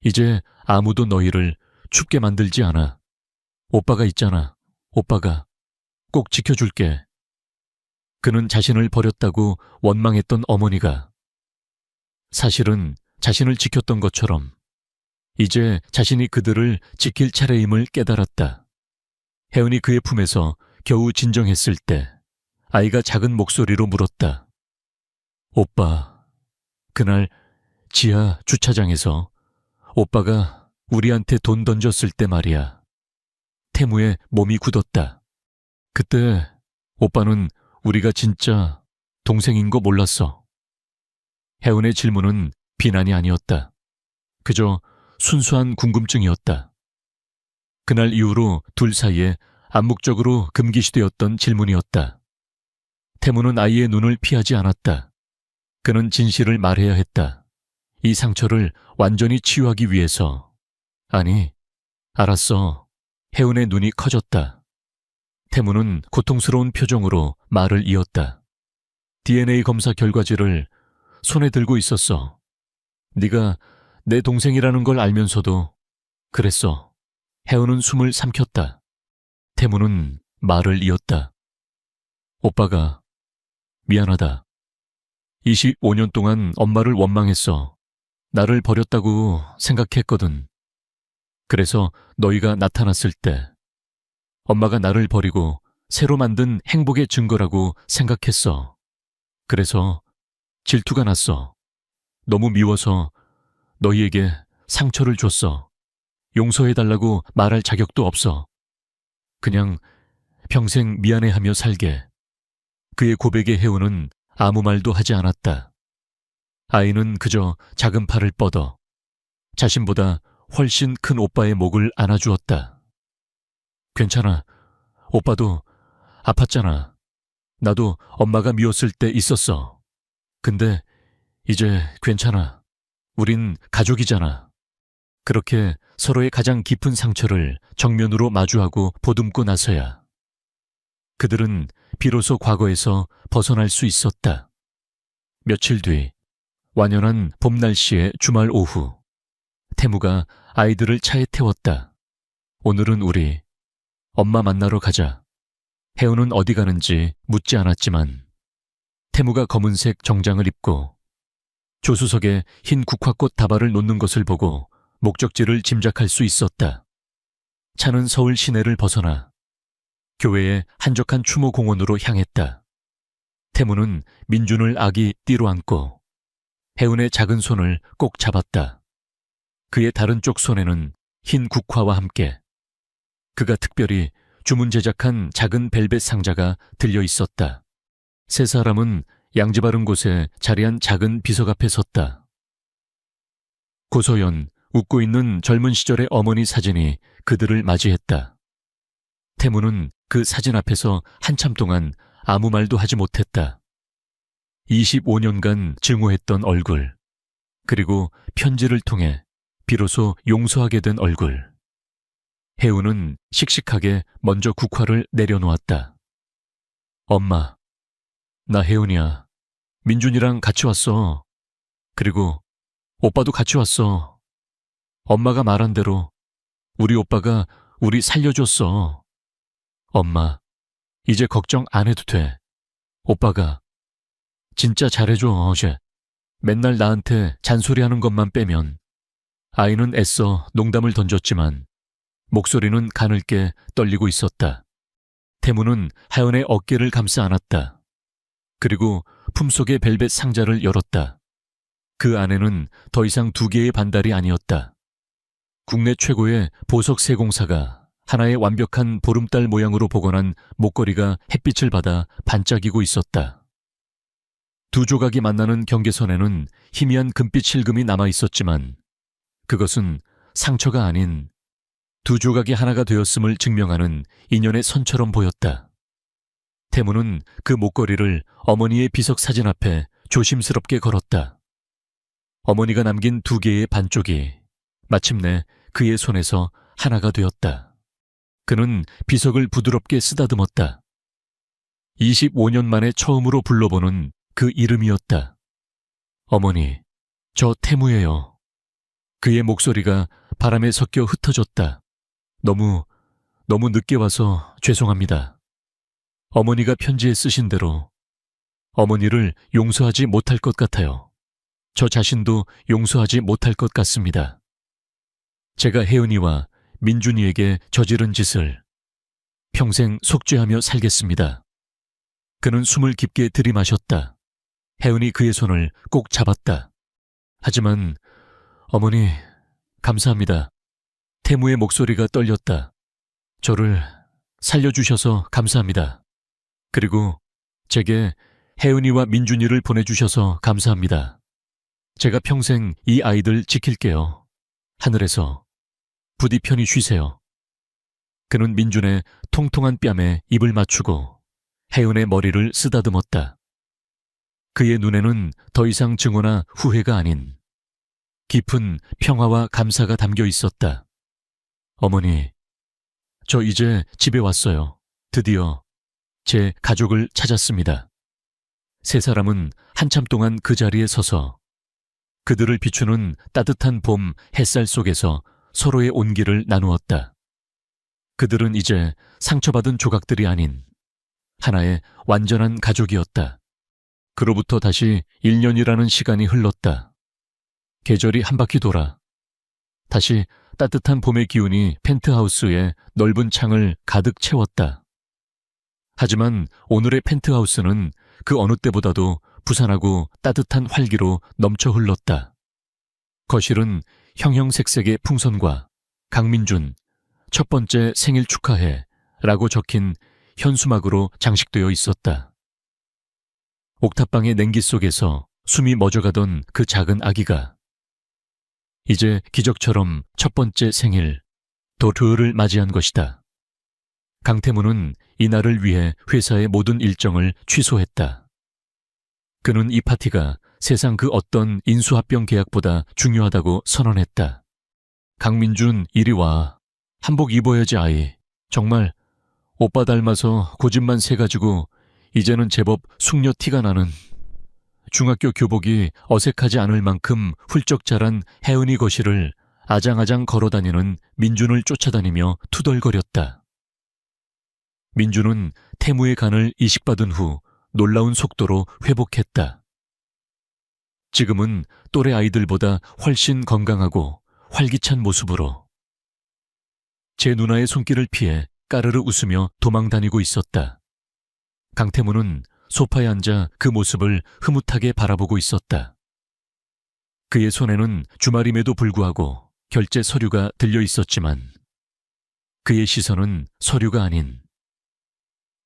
이제 아무도 너희를 춥게 만들지 않아. 오빠가 있잖아. 오빠가 꼭 지켜줄게. 그는 자신을 버렸다고 원망했던 어머니가 사실은 자신을 지켰던 것처럼 이제 자신이 그들을 지킬 차례임을 깨달았다. 혜은이 그의 품에서 겨우 진정했을 때 아이가 작은 목소리로 물었다. 오빠, 그날 지하 주차장에서 오빠가 우리한테 돈 던졌을 때 말이야. 태무의 몸이 굳었다. 그때 오빠는 우리가 진짜 동생인 거 몰랐어. 혜은의 질문은 비난이 아니었다. 그저 순수한 궁금증이었다. 그날 이후로 둘 사이에 암묵적으로 금기시되었던 질문이었다. 태무는 아이의 눈을 피하지 않았다. 그는 진실을 말해야 했다. 이 상처를 완전히 치유하기 위해서. 아니, 알았어. 혜은의 눈이 커졌다. 태무는 고통스러운 표정으로 말을 이었다. DNA 검사 결과지를 손에 들고 있었어. 네가 내 동생이라는 걸 알면서도 그랬어. 혜은은 숨을 삼켰다. 태무는 말을 이었다. 오빠가 미안하다. 25년 동안 엄마를 원망했어. 나를 버렸다고 생각했거든. 그래서 너희가 나타났을 때 엄마가 나를 버리고 새로 만든 행복의 증거라고 생각했어. 그래서 질투가 났어. 너무 미워서 너희에게 상처를 줬어. 용서해달라고 말할 자격도 없어. 그냥 평생 미안해하며 살게. 그의 고백에 혜은은 아무 말도 하지 않았다. 아이는 그저 작은 팔을 뻗어 자신보다 훨씬 큰 오빠의 목을 안아주었다. 괜찮아. 오빠도 아팠잖아. 나도 엄마가 미웠을 때 있었어. 근데 이제 괜찮아. 우린 가족이잖아. 그렇게 서로의 가장 깊은 상처를 정면으로 마주하고 보듬고 나서야 그들은 비로소 과거에서 벗어날 수 있었다. 며칠 뒤 완연한 봄 날씨의 주말 오후 태무가 아이들을 차에 태웠다. 오늘은 우리 엄마 만나러 가자. 혜은은 어디 가는지 묻지 않았지만 태무가 검은색 정장을 입고 조수석에 흰 국화꽃 다발을 놓는 것을 보고 목적지를 짐작할 수 있었다. 차는 서울 시내를 벗어나 교외의 한적한 추모공원으로 향했다. 태무는 민준을 아기 띠로 안고 혜은의 작은 손을 꼭 잡았다. 그의 다른 쪽 손에는 흰 국화와 함께 그가 특별히 주문 제작한 작은 벨벳 상자가 들려 있었다. 세 사람은 양지 바른 곳에 자리한 작은 비석 앞에 섰다. 고소연, 웃고 있는 젊은 시절의 어머니 사진이 그들을 맞이했다. 태무는 그 사진 앞에서 한참 동안 아무 말도 하지 못했다. 25년간 증오했던 얼굴, 그리고 편지를 통해 비로소 용서하게 된 얼굴. 혜우는 씩씩하게 먼저 국화를 내려놓았다. 엄마, 나 혜은이야. 민준이랑 같이 왔어. 그리고 오빠도 같이 왔어. 엄마가 말한 대로 우리 오빠가 우리 살려줬어. 엄마, 이제 걱정 안 해도 돼. 오빠가 진짜 잘해줘. 어제 맨날 나한테 잔소리하는 것만 빼면. 아이는 애써 농담을 던졌지만 목소리는 가늘게 떨리고 있었다. 태무는 하연의 어깨를 감싸 안았다. 그리고 품속의 벨벳 상자를 열었다. 그 안에는 더 이상 2개의 반달이 아니었다. 국내 최고의 보석 세공사가 하나의 완벽한 보름달 모양으로 복원한 목걸이가 햇빛을 받아 반짝이고 있었다. 2 조각이 만나는 경계선에는 희미한 금빛 실금이 남아 있었지만 그것은 상처가 아닌 2 조각이 하나가 되었음을 증명하는 인연의 선처럼 보였다. 태무는 그 목걸이를 어머니의 비석 사진 앞에 조심스럽게 걸었다. 어머니가 남긴 2개의 반쪽이 마침내 그의 손에서 하나가 되었다. 그는 비석을 부드럽게 쓰다듬었다. 25년 만에 처음으로 불러보는 그 이름이었다. 어머니, 저 태무예요. 그의 목소리가 바람에 섞여 흩어졌다. 너무 늦게 와서 죄송합니다. 어머니가 편지에 쓰신 대로 어머니를 용서하지 못할 것 같아요. 저 자신도 용서하지 못할 것 같습니다. 제가 혜은이와 민준이에게 저지른 짓을 평생 속죄하며 살겠습니다. 그는 숨을 깊게 들이마셨다. 혜은이 그의 손을 꼭 잡았다. 하지만 어머니, 감사합니다. 태무의 목소리가 떨렸다. 저를 살려주셔서 감사합니다. 그리고 제게 혜은이와 민준이를 보내주셔서 감사합니다. 제가 평생 이 아이들 지킬게요. 하늘에서 부디 편히 쉬세요. 그는 민준의 통통한 뺨에 입을 맞추고 혜은의 머리를 쓰다듬었다. 그의 눈에는 더 이상 증오나 후회가 아닌 깊은 평화와 감사가 담겨 있었다. 어머니, 저 이제 집에 왔어요. 드디어 제 가족을 찾았습니다. 세 사람은 한참 동안 그 자리에 서서 그들을 비추는 따뜻한 봄 햇살 속에서 서로의 온기를 나누었다. 그들은 이제 상처받은 조각들이 아닌 하나의 완전한 가족이었다. 그로부터 다시 1년이라는 시간이 흘렀다. 계절이 한 바퀴 돌아 다시 따뜻한 봄의 기운이 펜트하우스의 넓은 창을 가득 채웠다. 하지만 오늘의 펜트하우스는 그 어느 때보다도 부산하고 따뜻한 활기로 넘쳐 흘렀다. 거실은 형형색색의 풍선과 강민준 첫 번째 생일 축하해 라고 적힌 현수막으로 장식되어 있었다. 옥탑방의 냉기 속에서 숨이 멎어가던 그 작은 아기가 이제 기적처럼 첫 번째 생일 도르를 맞이한 것이다. 강태무는 이날을 위해 회사의 모든 일정을 취소했다. 그는 이 파티가 세상 그 어떤 인수합병 계약보다 중요하다고 선언했다. 강민준, 이리 와. 한복 입어야지 아이. 정말 오빠 닮아서 고집만 세가지고 이제는 제법 숙녀 티가 나는. 중학교 교복이 어색하지 않을 만큼 훌쩍 자란 혜은이 거실을 아장아장 걸어다니는 민준을 쫓아다니며 투덜거렸다. 민준은 태무의 간을 이식받은 후 놀라운 속도로 회복했다. 지금은 또래 아이들보다 훨씬 건강하고 활기찬 모습으로 제 누나의 손길을 피해 까르르 웃으며 도망다니고 있었다. 강태무는 소파에 앉아 그 모습을 흐뭇하게 바라보고 있었다. 그의 손에는 주말임에도 불구하고 결제 서류가 들려 있었지만 그의 시선은 서류가 아닌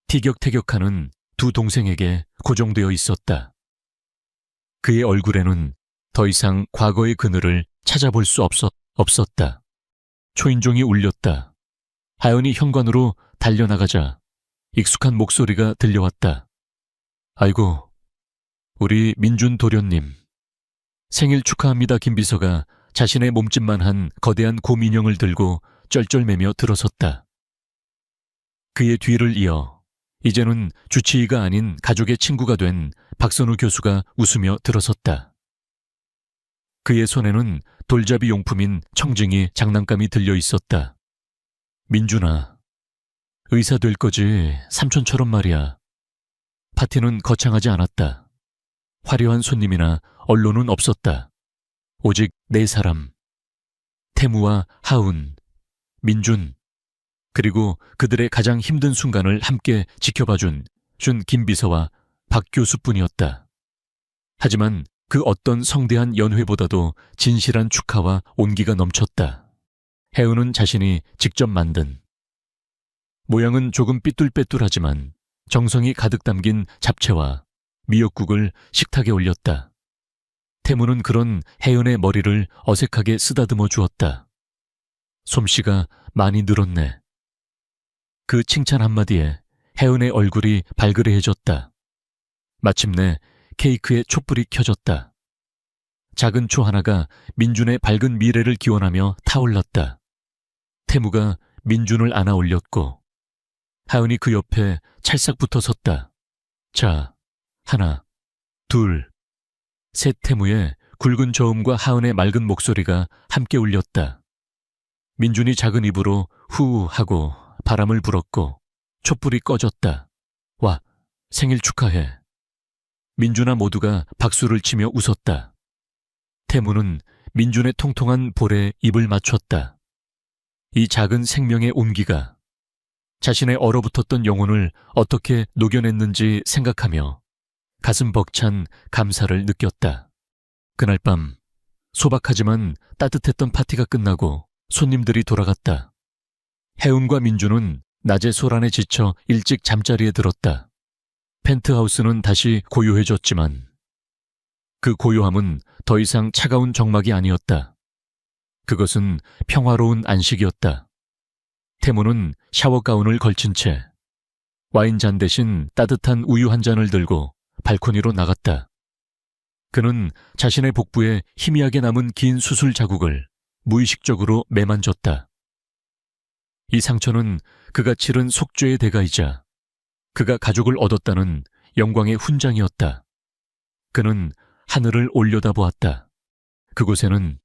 티격태격하는 두 동생에게 고정되어 있었다. 그의 얼굴에는 더 이상 과거의 그늘을 찾아볼 수 없었다. 초인종이 울렸다. 하연이 현관으로 달려나가자 익숙한 목소리가 들려왔다. 아이고, 우리 민준 도련님. 생일 축하합니다. 김비서가 자신의 몸집만 한 거대한 곰인형을 들고 쩔쩔매며 들어섰다. 그의 뒤를 이어 이제는 주치의가 아닌 가족의 친구가 된 박선우 교수가 웃으며 들어섰다. 그의 손에는 돌잡이 용품인 청증이 장난감이 들려 있었다. 민준아, 의사 될 거지, 삼촌처럼 말이야. 파티는 거창하지 않았다. 화려한 손님이나 언론은 없었다. 오직 네 사람. 태무와 하운, 민준, 그리고 그들의 가장 힘든 순간을 함께 지켜봐준 김비서와 박 교수뿐이었다. 하지만 그 어떤 성대한 연회보다도 진실한 축하와 온기가 넘쳤다. 혜은은 자신이 직접 만든 모양은 조금 삐뚤빼뚤하지만 정성이 가득 담긴 잡채와 미역국을 식탁에 올렸다. 태무는 그런 혜은의 머리를 어색하게 쓰다듬어 주었다. 솜씨가 많이 늘었네. 그 칭찬 한마디에 혜은의 얼굴이 발그레해졌다. 마침내 케이크에 촛불이 켜졌다. 작은 초 하나가 민준의 밝은 미래를 기원하며 타올랐다. 태무가 민준을 안아 올렸고 하은이 그 옆에 찰싹 붙어 섰다. 자, 하나, 둘, 셋 태무의 굵은 저음과 하은의 맑은 목소리가 함께 울렸다. 민준이 작은 입으로 후 하고 바람을 불었고 촛불이 꺼졌다. 와, 생일 축하해. 민준아 모두가 박수를 치며 웃었다. 태무는 민준의 통통한 볼에 입을 맞췄다. 이 작은 생명의 온기가 자신의 얼어붙었던 영혼을 어떻게 녹여냈는지 생각하며 가슴 벅찬 감사를 느꼈다. 그날 밤 소박하지만 따뜻했던 파티가 끝나고 손님들이 돌아갔다. 혜은과 민준은 낮에 소란에 지쳐 일찍 잠자리에 들었다. 펜트하우스는 다시 고요해졌지만 그 고요함은 더 이상 차가운 적막이 아니었다. 그것은 평화로운 안식이었다. 태무는 샤워 가운을 걸친 채 와인잔 대신 따뜻한 우유 한 잔을 들고 발코니로 나갔다. 그는 자신의 복부에 희미하게 남은 긴 수술 자국을 무의식적으로 매만졌다. 이 상처는 그가 치른 속죄의 대가이자 그가 가족을 얻었다는 영광의 훈장이었다. 그는 하늘을 올려다보았다. 그곳에는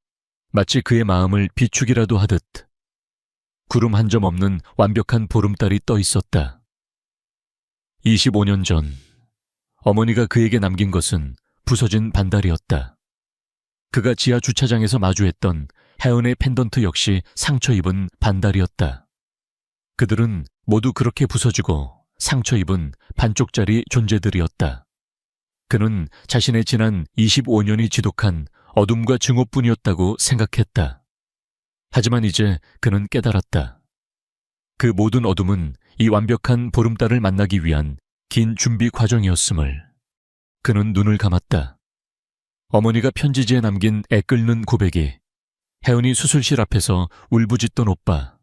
마치 그의 마음을 비추기라도 하듯 구름 한 점 없는 완벽한 보름달이 떠 있었다. 25년 전 어머니가 그에게 남긴 것은 부서진 반달이었다. 그가 지하 주차장에서 마주했던 혜은의 펜던트 역시 상처 입은 반달이었다. 그들은 모두 그렇게 부서지고 상처 입은 반쪽짜리 존재들이었다. 그는 자신의 지난 25년이 지독한 어둠과 증오뿐이었다고 생각했다. 하지만 이제 그는 깨달았다. 그 모든 어둠은 이 완벽한 보름달을 만나기 위한 긴 준비 과정이었음을. 그는 눈을 감았다. 어머니가 편지지에 남긴 애끓는 고백이, 혜은이 수술실 앞에서 울부짖던 오빠,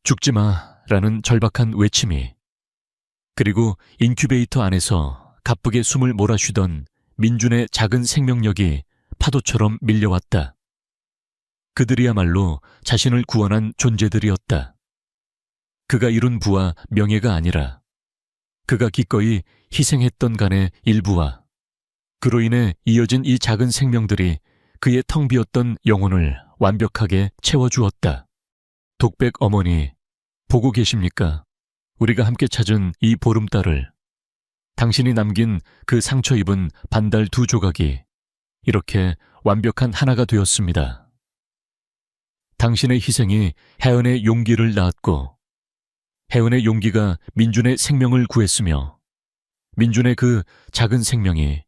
죽지마 라는 절박한 외침이, 그리고 인큐베이터 안에서 가쁘게 숨을 몰아쉬던 민준의 작은 생명력이 파도처럼 밀려왔다. 그들이야말로 자신을 구원한 존재들이었다. 그가 이룬 부와 명예가 아니라 그가 기꺼이 희생했던 간의 일부와 그로 인해 이어진 이 작은 생명들이 그의 텅 비었던 영혼을 완벽하게 채워주었다. 독백 어머니, 보고 계십니까? 우리가 함께 찾은 이 보름달을, 당신이 남긴 그 상처 입은 반달 두 조각이 이렇게 완벽한 하나가 되었습니다. 당신의 희생이 혜은의 용기를 낳았고 혜은의 용기가 민준의 생명을 구했으며 민준의 그 작은 생명이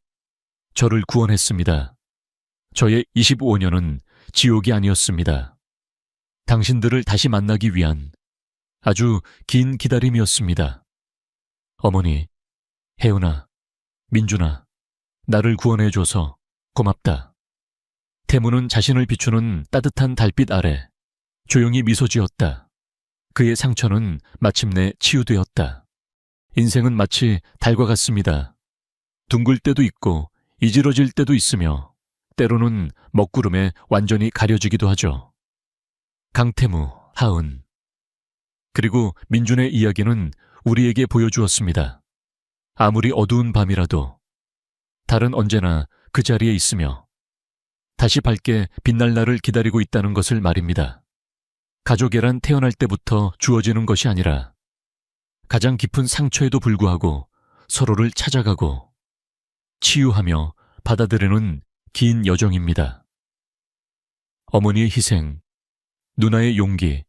저를 구원했습니다. 저의 25년은 지옥이 아니었습니다. 당신들을 다시 만나기 위한 아주 긴 기다림이었습니다. 어머니, 혜은아, 민준아, 나를 구원해줘서 고맙다. 태무는 자신을 비추는 따뜻한 달빛 아래 조용히 미소 지었다. 그의 상처는 마침내 치유되었다. 인생은 마치 달과 같습니다. 둥글 때도 있고 이지러질 때도 있으며 때로는 먹구름에 완전히 가려지기도 하죠. 강태무, 하은. 그리고 민준의 이야기는 우리에게 보여주었습니다. 아무리 어두운 밤이라도 달은 언제나 그 자리에 있으며 다시 밝게 빛날 날을 기다리고 있다는 것을 말입니다. 가족이란 태어날 때부터 주어지는 것이 아니라 가장 깊은 상처에도 불구하고 서로를 찾아가고 치유하며 받아들이는 긴 여정입니다. 어머니의 희생, 누나의 용기,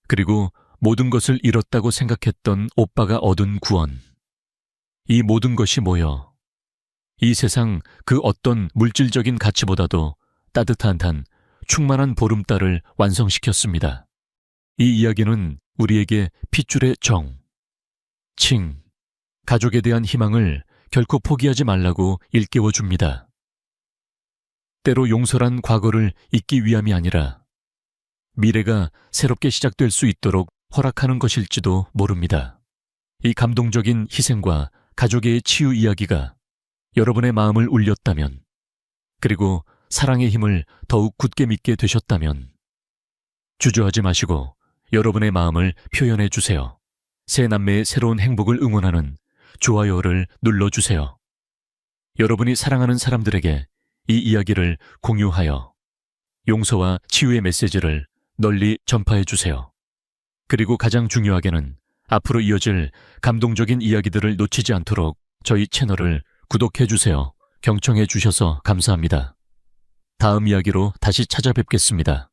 그리고 모든 것을 잃었다고 생각했던 오빠가 얻은 구원. 이 모든 것이 모여 이 세상 그 어떤 물질적인 가치보다도 따뜻한 충만한 보름달을 완성시켰습니다. 이 이야기는 우리에게 핏줄의 정, 칭, 가족에 대한 희망을 결코 포기하지 말라고 일깨워줍니다. 때로 용서란 과거를 잊기 위함이 아니라 미래가 새롭게 시작될 수 있도록 허락하는 것일지도 모릅니다. 이 감동적인 희생과 가족의 치유 이야기가 여러분의 마음을 울렸다면, 그리고 사랑의 힘을 더욱 굳게 믿게 되셨다면 주저하지 마시고 여러분의 마음을 표현해 주세요. 새 남매의 새로운 행복을 응원하는 좋아요를 눌러주세요. 여러분이 사랑하는 사람들에게 이 이야기를 공유하여 용서와 치유의 메시지를 널리 전파해 주세요. 그리고 가장 중요하게는 앞으로 이어질 감동적인 이야기들을 놓치지 않도록 저희 채널을 구독해 주세요. 경청해 주셔서 감사합니다. 다음 이야기로 다시 찾아뵙겠습니다.